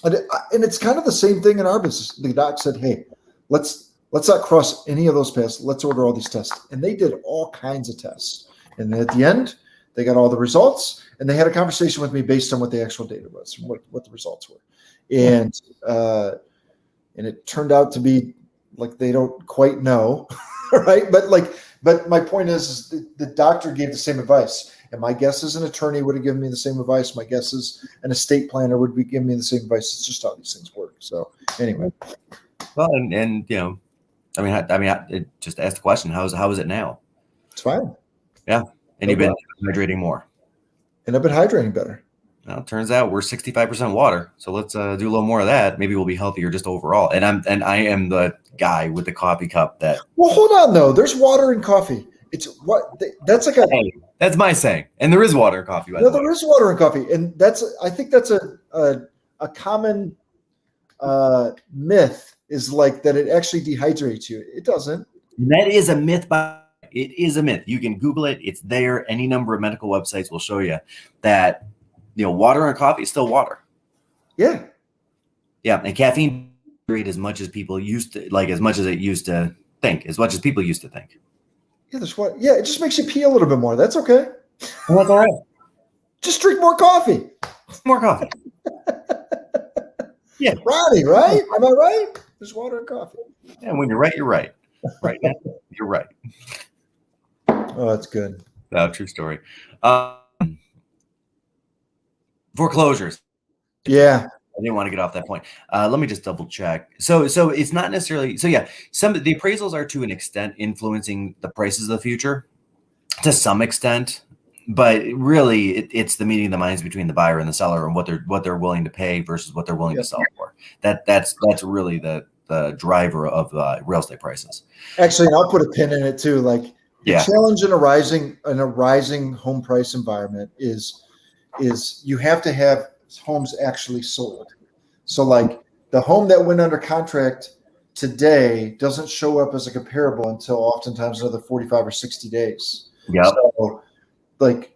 and it's kind of the same thing in our business. The doc said, hey, let's not cross any of those paths. Let's order all these tests. And they did all kinds of tests. And then at the end, they got all the results and they had a conversation with me based on what the actual data was and what the results were. And it turned out to be like they don't quite know, right? But my point is the doctor gave the same advice. And my guess is an attorney would have given me the same advice. My guess is an estate planner would be giving me the same advice. It's just how these things work. So anyway. Well, and just ask the question, how is it now? It's fine. Yeah. And you've been hydrating more. And I've been hydrating better. Well, it turns out we're 65% water. So let's do a little more of that. Maybe we'll be healthier just overall. And I am the guy with the coffee cup that. Well, hold on though. There's water in coffee. It's what that's like that's my saying. And there is water in coffee. No, there is water in coffee. And I think that's a common myth is like that it actually dehydrates you. It doesn't. That is a myth, it is a myth. You can Google it. It's there. Any number of medical websites will show you that water and coffee is still water. Yeah. Yeah. And caffeine as much as people used to as much as it used to think, as much as people used to think. Yeah, there's what. Yeah, it just makes you pee a little bit more. That's okay. Well, that's all right. Just drink more coffee. More coffee. Yeah. Ronnie, right? Am I right? There's water and coffee. Yeah, when you're right, you're right. Right now, you're right. Oh, that's good. True story. Foreclosures. Yeah. I didn't want to get off that point. Let me just double check. So it's not necessarily. So yeah, some of the appraisals are to an extent influencing the prices of the future, to some extent, but really it's the meeting of the minds between the buyer and the seller and what they're willing to pay versus what they're willing to sell for. That's really the driver of real estate prices. Actually, and I'll put a pin in it too. Like the Yeah. challenge in a rising home price environment is you have to have homes actually sold. So like the home that went under contract today doesn't show up as a comparable until oftentimes another 45 or 60 days. Yep. So like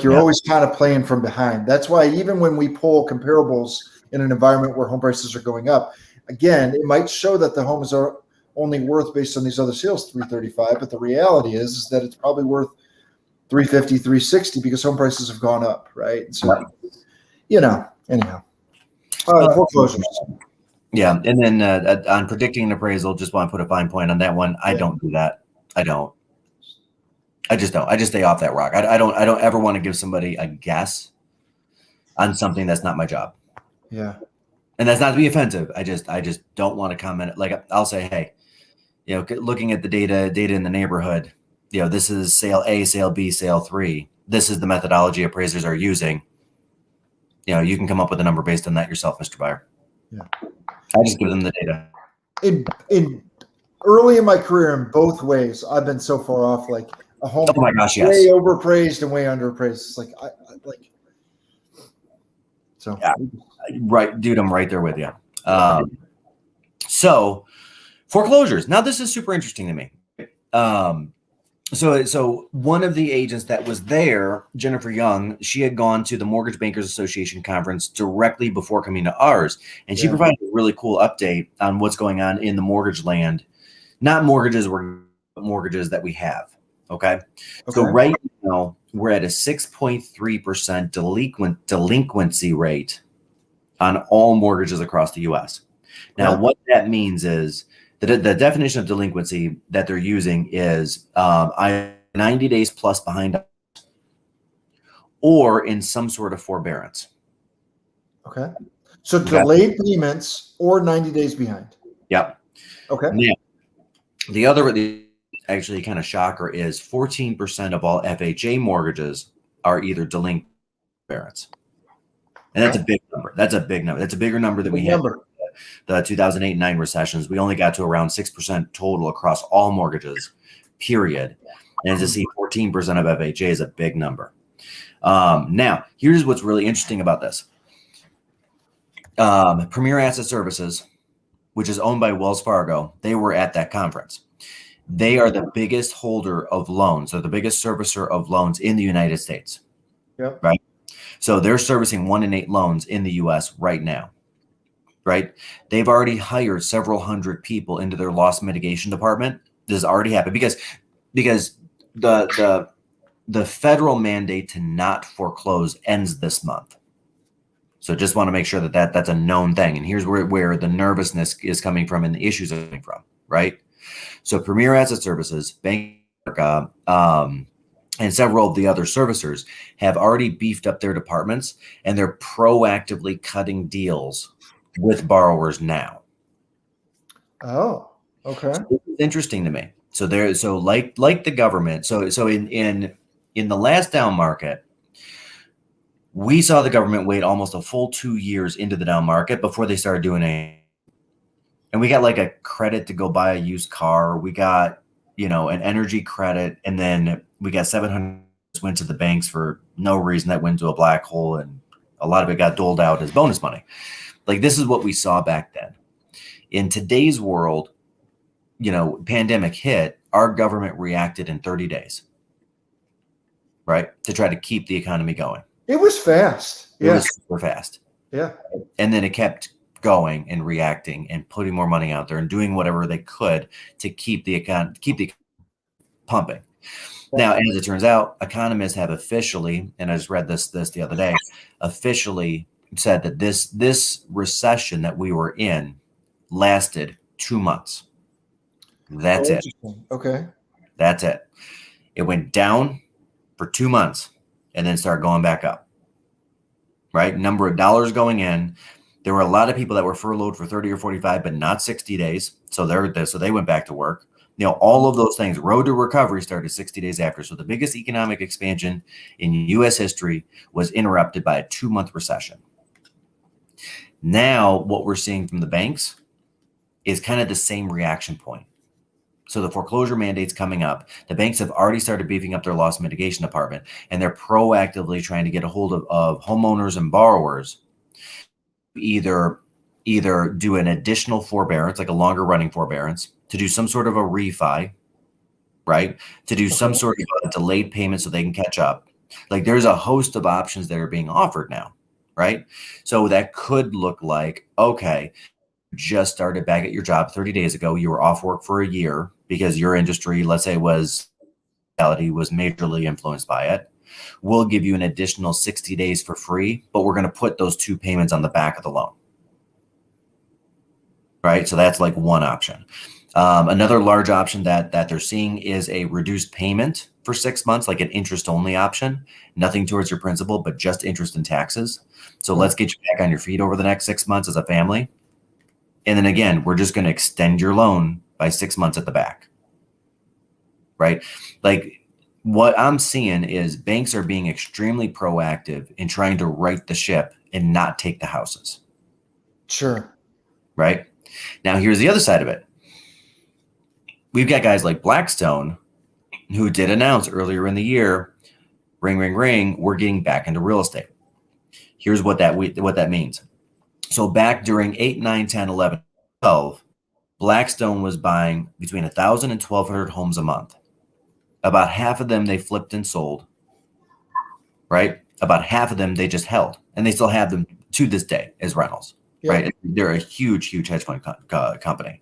you're always kind of playing from behind. That's why even when we pull comparables in an environment where home prices are going up, again, it might show that the homes are only worth, based on these other sales, 335, but the reality is that it's probably worth 350, 360 because home prices have gone up, right? And so, anyhow. Foreclosures. Yeah, and then on predicting an appraisal, just want to put a fine point on that one. I don't do that. I just don't. I just stay off that rock. I don't ever want to give somebody a guess on something that's not my job. Yeah. And that's not to be offensive. I just don't want to comment. Like I'll say, hey, looking at the data in the neighborhood, this is sale A, sale B, sale 3. This is the methodology appraisers are using. You can come up with a number based on that yourself, Mr. Buyer. Yeah. I just give them the data. In early in my career, in both ways, I've been so far off. Like a home, oh my gosh, yes, way overpraised and way underpraised. It's like I like. So yeah, right, dude, I'm right there with you. So foreclosures. Now this is super interesting to me. So one of the agents that was there, Jennifer Young, she had gone to the Mortgage Bankers Association conference directly before coming to ours, and she provided a really cool update on what's going on in the mortgage land. Not mortgages, but mortgages that we have. Okay. So right now we're at a 6.3% delinquency rate on all mortgages across the U.S. Now, what that means is the definition of delinquency that they're using is 90 days plus behind or in some sort of forbearance. Okay. So delayed payments or 90 days behind. Yep. Okay. Now, the other actually kind of shocker is 14% of all FHA mortgages are either delinquent or forbearance. And that's a big number. That's a big number. That's a bigger number than we had. The 2008-9 recessions, we only got to around 6% total across all mortgages, period. And to see 14% of FHA is a big number. Now, here's what's really interesting about this. Premier Asset Services, which is owned by Wells Fargo, they were at that conference. They are the biggest holder of loans, or the biggest servicer of loans in the United States. Yep. Right? So they're servicing 1 in 8 loans in the U.S. right now. Right? They've already hired several hundred people into their loss mitigation department. This has already happened because the federal mandate to not foreclose ends this month. So just want to make sure that that's a known thing. And here's where the nervousness is coming from and the issues are coming from, right? So Premier Asset Services, Bank of America, and several of the other servicers have already beefed up their departments, and they're proactively cutting deals with borrowers now. Oh, okay. So it's interesting to me. So like the government. So in the last down market, we saw the government wait almost a full 2 years into the down market before they started doing anything. And we got like a credit to go buy a used car. We got, an energy credit, and then we got $700 went to the banks for no reason. That went to a black hole, and a lot of it got doled out as bonus money. Like, this is what we saw back then. In today's world, pandemic hit, our government reacted in 30 days, right? To try to keep the economy going. It was fast. It was super fast. Yeah. And then it kept going and reacting and putting more money out there and doing whatever they could to keep the economy pumping. Now, as it turns out, economists have officially, and I just read this the other day, officially said that this recession that we were in lasted 2 months. That's it. Okay. That's it. It went down for 2 months and then started going back up. Right? Number of dollars going in. There were a lot of people that were furloughed for 30 or 45, but not 60 days. So they went back to work. All of those things. Road to recovery started 60 days after. So the biggest economic expansion in U.S. history was interrupted by a 2-month recession. Now, what we're seeing from the banks is kind of the same reaction point. So the foreclosure mandate's coming up. The banks have already started beefing up their loss mitigation department, and they're proactively trying to get a hold of homeowners and borrowers. Either do an additional forbearance, like a longer running forbearance, to do some sort of a refi, right? To do some sort of a delayed payment so they can catch up. Like there's a host of options that are being offered now, right? So that could look like, okay, just started back at your job 30 days ago. You were off work for a year because your industry, let's say, was majorly influenced by it. We'll give you an additional 60 days for free, but we're going to put those 2 payments on the back of the loan. Right? So that's like one option. Another large option that they're seeing is a reduced payment for 6 months, like an interest-only option. Nothing towards your principal, but just interest and taxes. So let's get you back on your feet over the next 6 months as a family. And then again, we're just going to extend your loan by 6 months at the back. Right? Like what I'm seeing is banks are being extremely proactive in trying to right the ship and not take the houses. Sure. Right? Now, here's the other side of it. We've got guys like Blackstone who did announce earlier in the year, ring, ring, ring, we're getting back into real estate. Here's what that means. So back during 8, 9, 10, 11, 12, Blackstone was buying between 1,000 and 1,200 homes a month. About half of them they flipped and sold, right? About half of them they just held, and they still have them to this day as rentals, right? They're a huge, huge hedge fund company.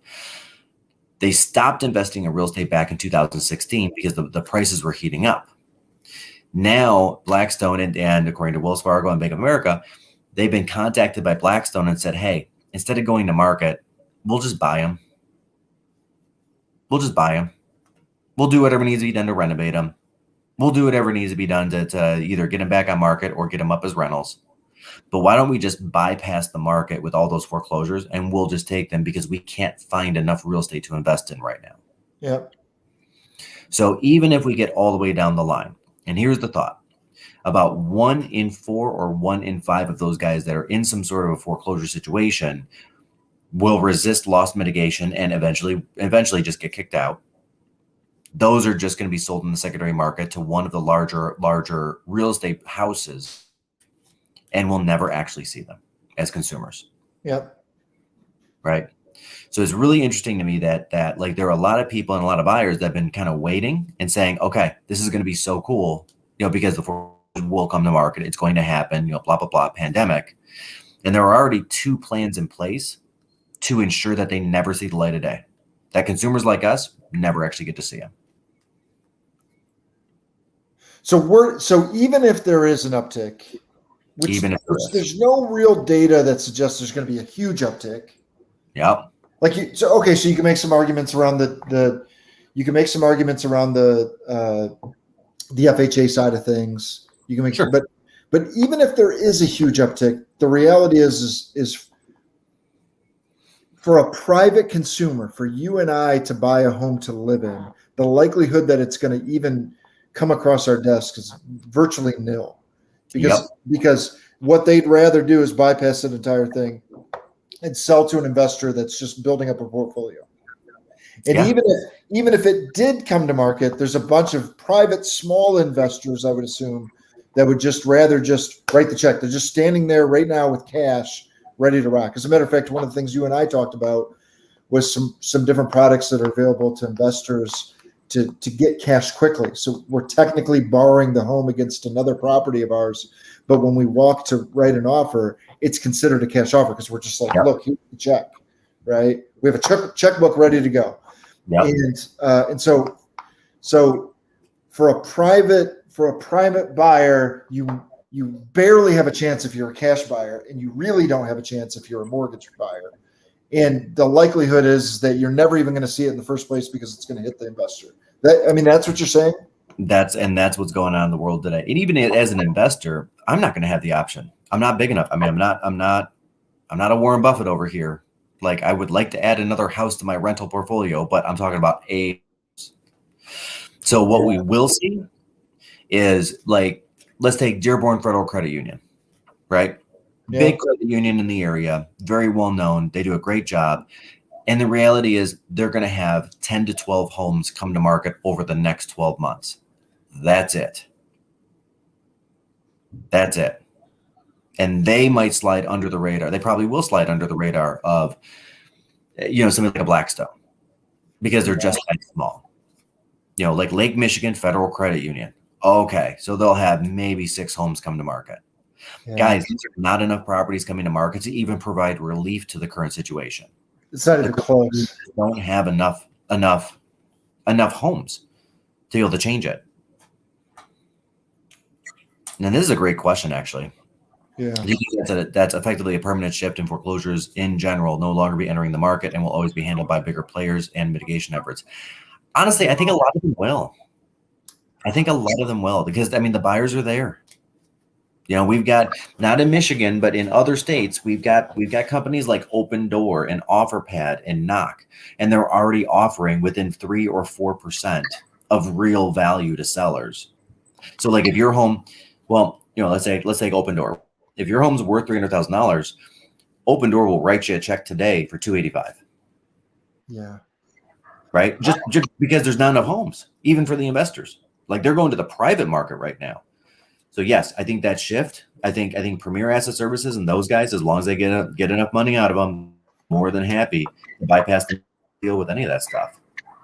They stopped investing in real estate back in 2016 because the prices were heating up. Now, Blackstone and according to Wells Fargo and Bank of America, they've been contacted by Blackstone and said, hey, instead of going to market, we'll just buy them. We'll just buy them. We'll do whatever needs to be done to renovate them. We'll do whatever needs to be done to either get them back on market or get them up as rentals. But why don't we just bypass the market with all those foreclosures and we'll just take them because we can't find enough real estate to invest in right now. Yep. So even if we get all the way down the line, and here's the thought, about 1 in 4 or 1 in 5 of those guys that are in some sort of a foreclosure situation will resist loss mitigation and eventually just get kicked out. Those are just going to be sold in the secondary market to one of the larger real estate houses, and we'll never actually see them as consumers. Yep. Right. So it's really interesting to me that like there are a lot of people and a lot of buyers that have been kind of waiting and saying, okay, this is going to be so cool, because the foreclosure will come to market. It's going to happen, blah, blah, blah, pandemic. And there are already 2 plans in place to ensure that they never see the light of day, that consumers like us never actually get to see them. So even if there is an uptick, which there's no real data that suggests there's going to be a huge uptick. Yep. So you can make some arguments around the FHA side of things. You can make sure, but even if there is a huge uptick, the reality is for a private consumer, for you and I to buy a home to live in, the likelihood that it's going to even come across our desk is virtually nil, because what they'd rather do is bypass that entire thing and sell to an investor that's just building up a portfolio. And even if it did come to market, there's a bunch of private small investors, I would assume, that would just rather just write the check. They're just standing there right now with cash ready to rock. As a matter of fact, one of the things you and I talked about was some different products that are available to investors to get cash quickly. So we're technically borrowing the home against another property of ours, but when we walk to write an offer, it's considered a cash offer because we're just like, look, here's the check, right? We have a checkbook ready to go. Yep. And so for a private buyer, you you barely have a chance if you're a cash buyer, and you really don't have a chance if you're a mortgage buyer. And the likelihood is that you're never even going to see it in the first place because it's going to hit the investor. That's what you're saying? That's what's going on in the world today. And even as an investor, I'm not going to have the option. I'm not big enough. I mean, I'm not a Warren Buffett over here. Like, I would like to add another house to my rental portfolio, but I'm talking about a. So what we will see is, like, let's take Dearborn Federal Credit Union, right? Yeah. Big credit union in the area, very well known. They do a great job. And the reality is they're going to have 10 to 12 homes come to market over the next 12 months. That's it. That's it. And they might slide under the radar. They probably will slide under the radar of, something like a Blackstone, because they're just like small. Like Lake Michigan Federal Credit Union. Okay, so they'll have maybe 6 homes come to market. Yeah. Guys, these are not enough properties coming to market to even provide relief to the current situation. It's not even close. Don't have enough homes to be able to change it. And this is a great question, actually. Yeah. Do you think that's effectively a permanent shift in foreclosures in general, no longer be entering the market and will always be handled by bigger players and mitigation efforts? Honestly, I think a lot of them will. Because, the buyers are there. We've got, not in Michigan, but in other states, we've got companies like Open Door and OfferPad and Knock, and they're already offering within 3 or 4% of real value to sellers. So, like, if your home, let's take Open Door. If your home's worth $300,000, Open Door will write you a check today for $285,000. Yeah. Right? Just because there's not enough homes, even for the investors. Like, they're going to the private market right now. So yes, I think that shift. I think Premier Asset Services and those guys, as long as they get enough money out of them, more than happy to bypass the deal with any of that stuff.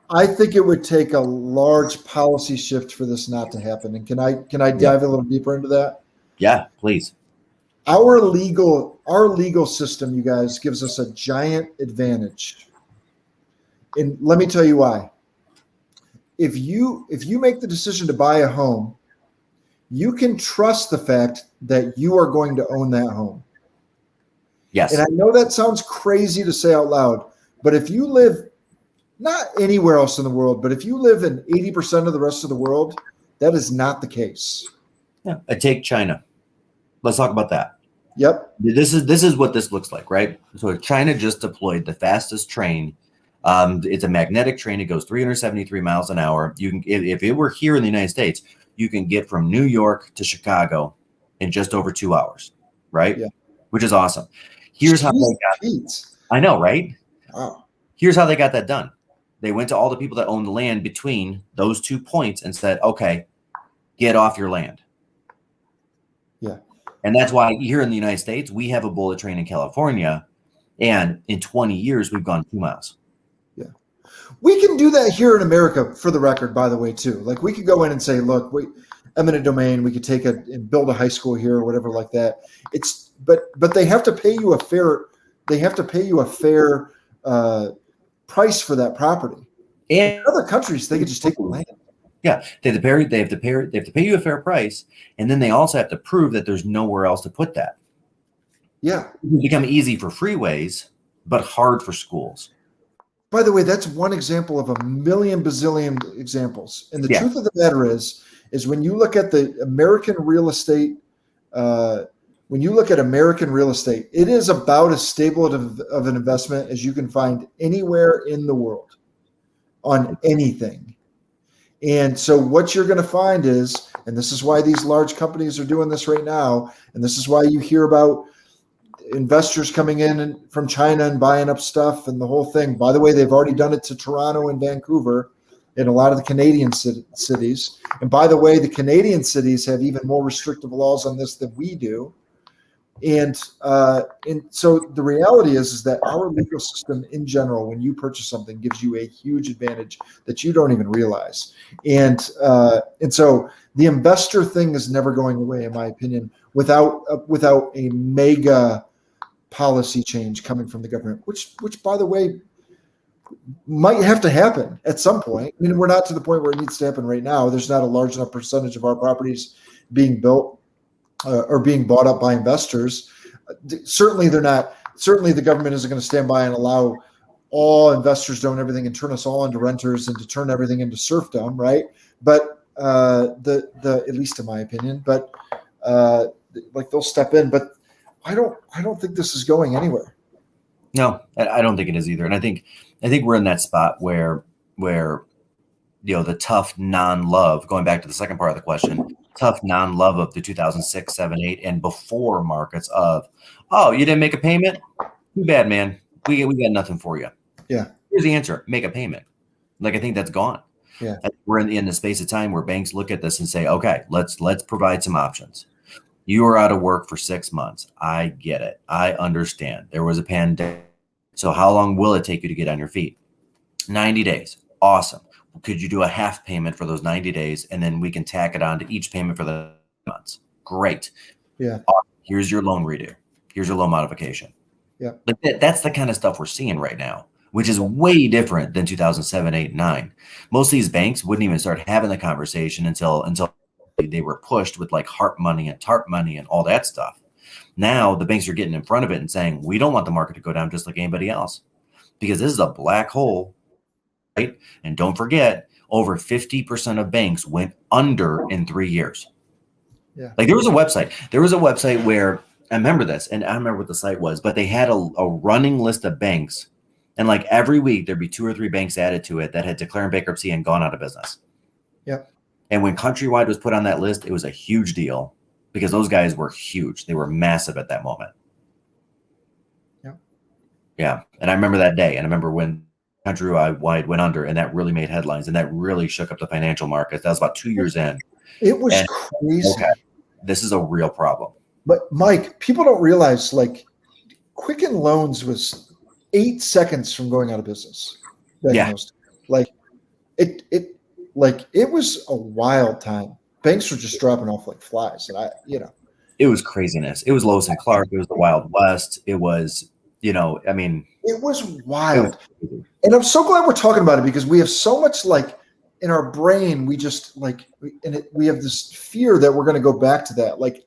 I think it would take a large policy shift for this not to happen. And can I dive a little deeper into that? Yeah, please. Our legal system, you guys, gives us a giant advantage. And let me tell you why. If you make the decision to buy a home, you can trust the fact that you are going to own that home. Yes. And I know that sounds crazy to say out loud, but if you live not anywhere else in the world, but if you live in 80% of the rest of the world, that is not the case. Yeah. I take China. Let's talk about that. Yep. This is what this looks like, right? So China just deployed the fastest train. It's a magnetic train. It goes 373 miles an hour. You can, if it were here in the United States, you can get from New York to Chicago in just over 2 hours, right? Yeah. Which is awesome. Here's how they got it. I know, right? Wow. Here's how they got that done. They went to all the people that own the land between those 2 points and said, okay, get off your land. Yeah. And that's why here in the United States, we have a bullet train in California. And in 20 years, we've gone 2 miles. Yeah. We can do that here in America, for the record, by the way, too. Like, we could go in and say, look, eminent domain, we could take and build a high school here or whatever like that. But they have to pay you a fair price for that property. And in other countries, they could just take the land. Yeah, they have to pay you a fair price, and then they also have to prove that there's nowhere else to put that. Yeah, it become easy for freeways, but hard for schools. By the way, that's one example of a million bazillion examples. And the truth of the matter is when you look at the American real estate, it is about as stable of an investment as you can find anywhere in the world on anything. And so what you're going to find is, and this is why these large companies are doing this right now, and this is why you hear about investors coming in from China and buying up stuff and the whole thing. By the way, they've already done it to Toronto and Vancouver and a lot of the Canadian cities. And by the way, the Canadian cities have even more restrictive laws on this than we do. And so the reality is that our legal system in general, when you purchase something, gives you a huge advantage that you don't even realize. And so the investor thing is never going away, in my opinion, without a mega policy change coming from the government, which by the way, might have to happen at some point. I mean, we're not to the point where it needs to happen right now. There's not a large enough percentage of our properties being built are being bought up by investors. Certainly they're not. Certainly the government isn't going to stand by and allow all investors to own everything and turn us all into renters and to turn everything into serfdom, right? But the at least in my opinion, but like they'll step in. But I don't think this is going anywhere. No, I don't think it is either. And I think we're in that spot where the tough non-love, going back to the second part of the question, tough non-love of the 2006, 7, 8, and before markets of, oh, you didn't make a payment? Too bad, man. We got nothing for you. Yeah. Here's the answer. Make a payment. Like, I think that's gone. Yeah. We're in the space of time where banks look at this and say, okay, let's provide some options. You are out of work for 6 months. I get it. I understand. There was a pandemic. So how long will it take you to get on your feet? 90 days. Awesome. Could you do a half payment for those 90 days, and then we can tack it on to each payment for the months? Great. Yeah. Awesome. Here's your loan redo. Here's your loan modification. Yeah. But that's the kind of stuff we're seeing right now, which is way different than 2007, 8, 9. Most of these banks wouldn't even start having the conversation until they were pushed with like HARP money and TARP money and all that stuff. Now the banks are getting in front of it and saying, we don't want the market to go down just like anybody else, because this is a black hole. Right? And don't forget, over 50% of banks went under in 3 years. Yeah. Like there was a website where I remember this, and I don't remember what the site was, but they had a running list of banks, and like every week there'd be 2 or 3 banks added to it that had declared bankruptcy and gone out of business. Yeah. And when Countrywide was put on that list, it was a huge deal because those guys were huge. They were massive at that moment. Yeah. Yeah. And I remember that day, and I remember when Countrywide went under, and that really made headlines, and that really shook up the financial markets. That was about 2 years in. It was crazy. Okay, this is a real problem. But Mike, people don't realize like Quicken Loans was 8 seconds from going out of business. Yeah. Like it was a wild time. Banks were just dropping off like flies, and it was craziness. It was Lois and Clark. It was the Wild West. It was, I mean, it was wild. And I'm so glad we're talking about it, because we have so much like in our brain, we just like, we have this fear that we're going to go back to that. Like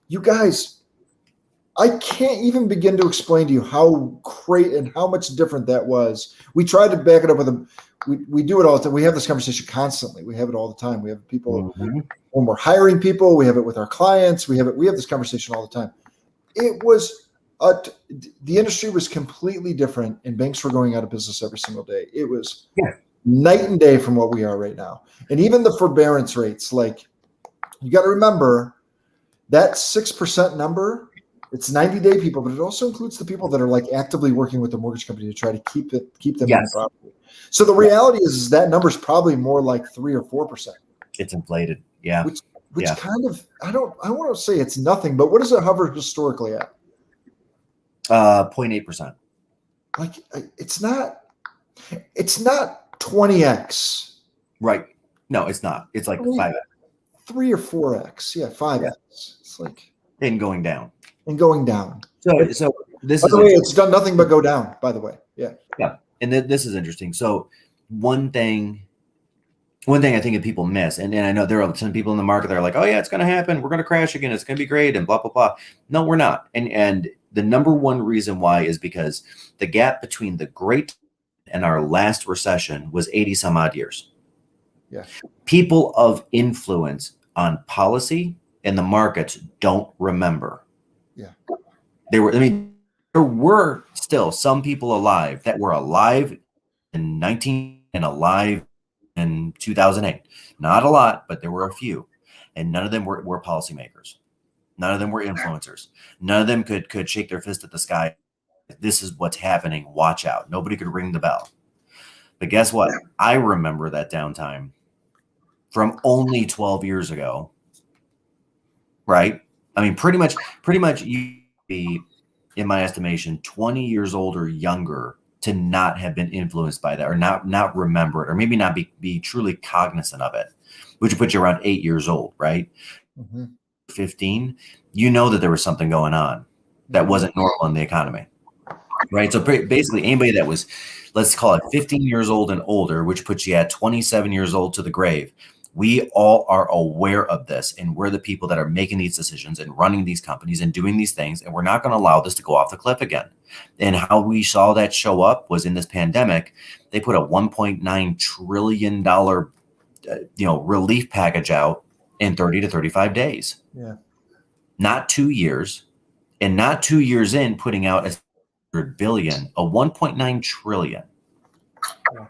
you guys, I can't even begin to explain to you how great and how much different that was. We tried to back it up with we do it all the time. We have this conversation constantly. We have it all the time. We have people when we're hiring people, we have it with our clients. We have this conversation all the time. It was the industry was completely different, and banks were going out of business every single day. It was night and day from what we are right now. And even the forbearance rates, like you got to remember that 6% number, it's 90-day people, but it also includes the people that are like actively working with the mortgage company to try to keep them in the property. So the reality is that number is probably more like 3 or 4%. It's inflated. Yeah. Which kind of, I want to say it's nothing, but what does it hover historically at? 0.8%. Like it's not 20x. Right. No, it's not. It's like 5x. 3 or 4x. Yeah, 5x. Yeah. It's like and going down. So this by the way, it's done nothing but go down, by the way. Yeah. Yeah. And this is interesting. So one thing I think that people miss, and I know there are some people in the market that are like, oh yeah, it's going to happen. We're going to crash again. It's going to be great. And blah, blah, blah. No, we're not. And the number one reason why is because the gap between the great and our last recession was 80 some odd years. Yeah. People of influence on policy and the markets don't remember. Yeah. There were still some people alive that were alive in 19 and alive in 2008. Not a lot, but there were a few. And none of them were policymakers. None of them were influencers. None of them could shake their fist at the sky. This is what's happening. Watch out. Nobody could ring the bell. But guess what? I remember that downtime from only 12 years ago. Right? I mean, pretty much you be, in my estimation, 20 years old or younger to not have been influenced by that, or not remember it, or maybe not be truly cognizant of it, which would put you around 8 years old, right? 15, you know that there was something going on that wasn't normal in the economy, right? So basically anybody that was, let's call it 15 years old and older, which puts you at 27 years old to the grave, We all are aware of this, and we're the people that are making these decisions and running these companies and doing these things, and we're not going to allow this to go off the cliff again. And how we saw that show up was in this pandemic. They put a $1.9 trillion relief package out in 30 to 35 days. Yeah. Not 2 years, and not 2 years in putting out a 100 billion, a 1.9 trillion. Yeah.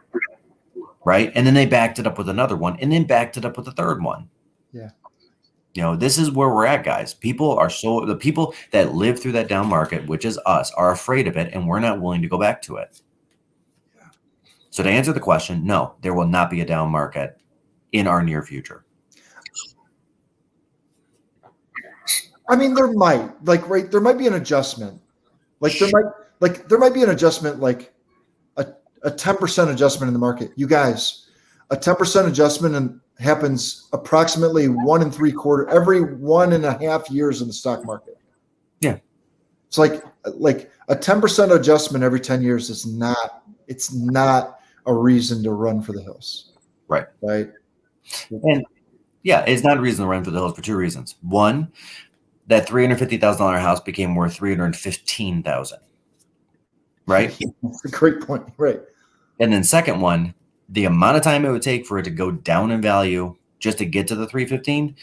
Right? And then they backed it up with another one, and then backed it up with a third one. Yeah. This is where we're at, guys. The people that live through that down market, which is us, are afraid of it, and we're not willing to go back to it. Yeah. So to answer the question, no, there will not be a down market in our near future. I mean, there might, there might be an adjustment. There might be an adjustment, like a 10% adjustment in the market. You guys, a 10% adjustment happens approximately 1 3/4 every 1.5 years in the stock market. Yeah. It's like a 10% adjustment every 10 years it's not a reason to run for the hills. Right. Right. And yeah, it's not a reason to run for the hills for two reasons. One, that $350,000 house became worth $315,000. Right? That's a great point. Right. And then second one, the amount of time it would take for it to go down in value just to get to the 315,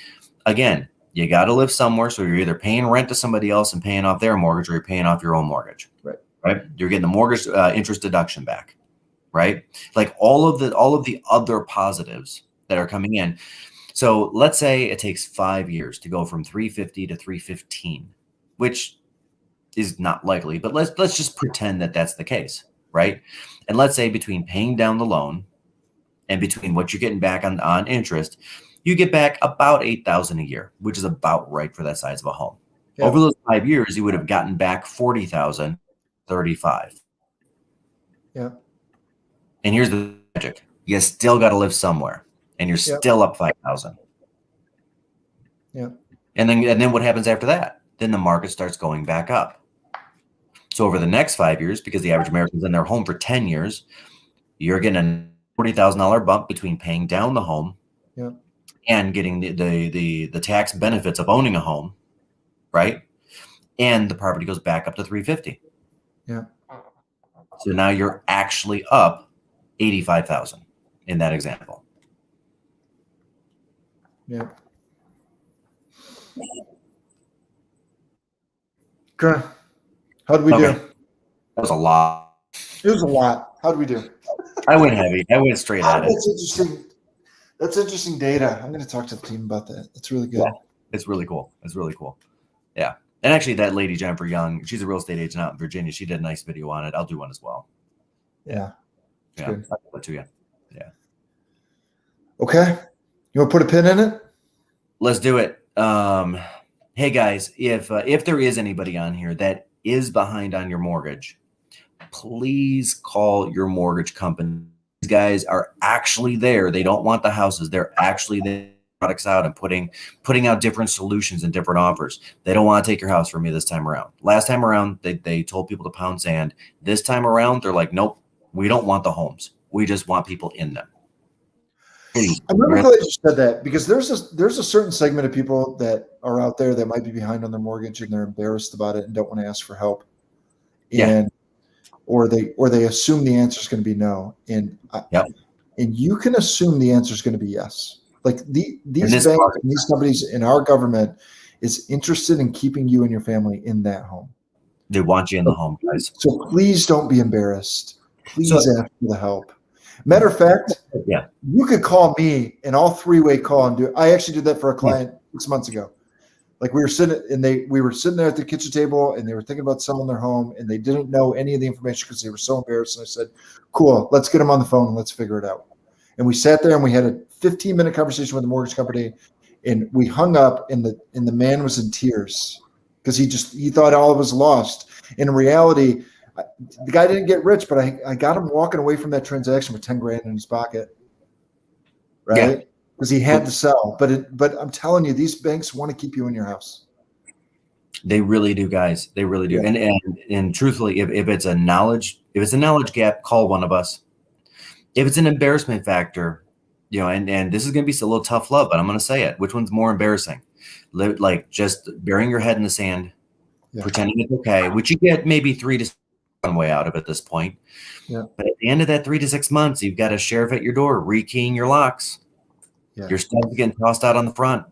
again, you got to live somewhere. So you're either paying rent to somebody else and paying off their mortgage, or you're paying off your own mortgage. Right. Right. You're getting the mortgage interest deduction back. Right. Like all of the other positives that are coming in. So let's say it takes 5 years to go from 350 to 315, which is not likely, but let's just pretend that that's the case, right? And let's say between paying down the loan and between what you're getting back on interest, you get back about $8,000 a year, which is about right for that size of a home. Yeah. Over those 5 years, you would have gotten back $40,000, $35,000. Yeah. And here's the magic: you still got to live somewhere, and you're still up $5,000. Yeah. And then what happens after that? Then the market starts going back up. So over the next 5 years, because the average American's in their home for 10 years, you're getting a $40,000 bump between paying down the home and getting the tax benefits of owning a home, right? And the property goes back up to 350. Yeah. So now you're actually up 85,000 in that example. Yeah. Okay. How did we do? That was a lot. It was a lot. How did we do? I went heavy. I went straight at it. That's interesting. That's interesting data. I'm going to talk to the team about that. That's really good. Yeah, it's really cool. It's really cool. Yeah. And actually, that lady, Jennifer Young, she's a real estate agent out in Virginia. She did a nice video on it. I'll do one as well. Yeah. Yeah. I'll do it to you. Yeah. Okay. You want to put a pin in it? Let's do it. Hey guys, if there is anybody on here that is behind on your mortgage, please call your mortgage company. These guys are actually there. They don't want the houses. They're actually there, products out and putting out different solutions and different offers. They don't want to take your house from me this time around. Last time around, they told people to pound sand. This time around, they're like, nope, we don't want the homes. We just want people in them. Please. I'm really glad you said that, because there's a certain segment of people that are out there that might be behind on their mortgage and they're embarrassed about it and don't want to ask for help. And or they assume the answer is going to be no. And you can assume the answer is going to be yes. Like these banks and these companies in our government is interested in keeping you and your family in that home. They want you in the home, guys. So please don't be embarrassed. Please ask for the help. Matter of fact, you could call me and I'll three-way call and do it. I actually did that for a client 6 months ago. Like we were sitting there at the kitchen table and they were thinking about selling their home and they didn't know any of the information because they were so embarrassed. And I said, cool, let's get them on the phone and let's figure it out. And we sat there and we had a 15-minute conversation with the mortgage company, and we hung up and the man was in tears because he thought all was lost. In reality, the guy didn't get rich, but I got him walking away from that transaction with 10 grand in his pocket, right? Because he had to sell. But I'm telling you, these banks want to keep you in your house. They really do, guys. They really do. And truthfully, if it's a knowledge gap, call one of us. If it's an embarrassment factor, you know, and this is going to be a little tough love, but I'm going to say it. Which one's more embarrassing? Like just burying your head in the sand, pretending it's okay, which you get maybe 3 to 6 way out of at this point. Yeah. But at the end of that 3 to 6 months, you've got a sheriff at your door rekeying your locks. Yeah. Your stuff's getting tossed out on the front.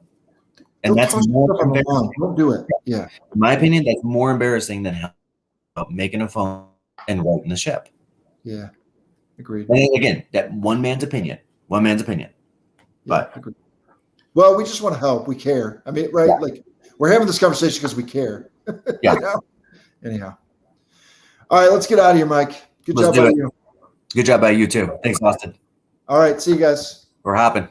And Don't that's more embarrassing. Don't do it. Yeah. In my opinion, that's more embarrassing than making a phone and writing the ship. Yeah. Agreed. And again, that one man's opinion. Yeah, But agreed. Well, we just want to help. We care. I mean, right? Yeah. Like we're having this conversation because we care. Yeah. You know? Anyhow. All right, let's get out of here, Mike. Good Let's job do by it. you. Good job by you too. Thanks, Austin. All right, see you guys. We're hopping.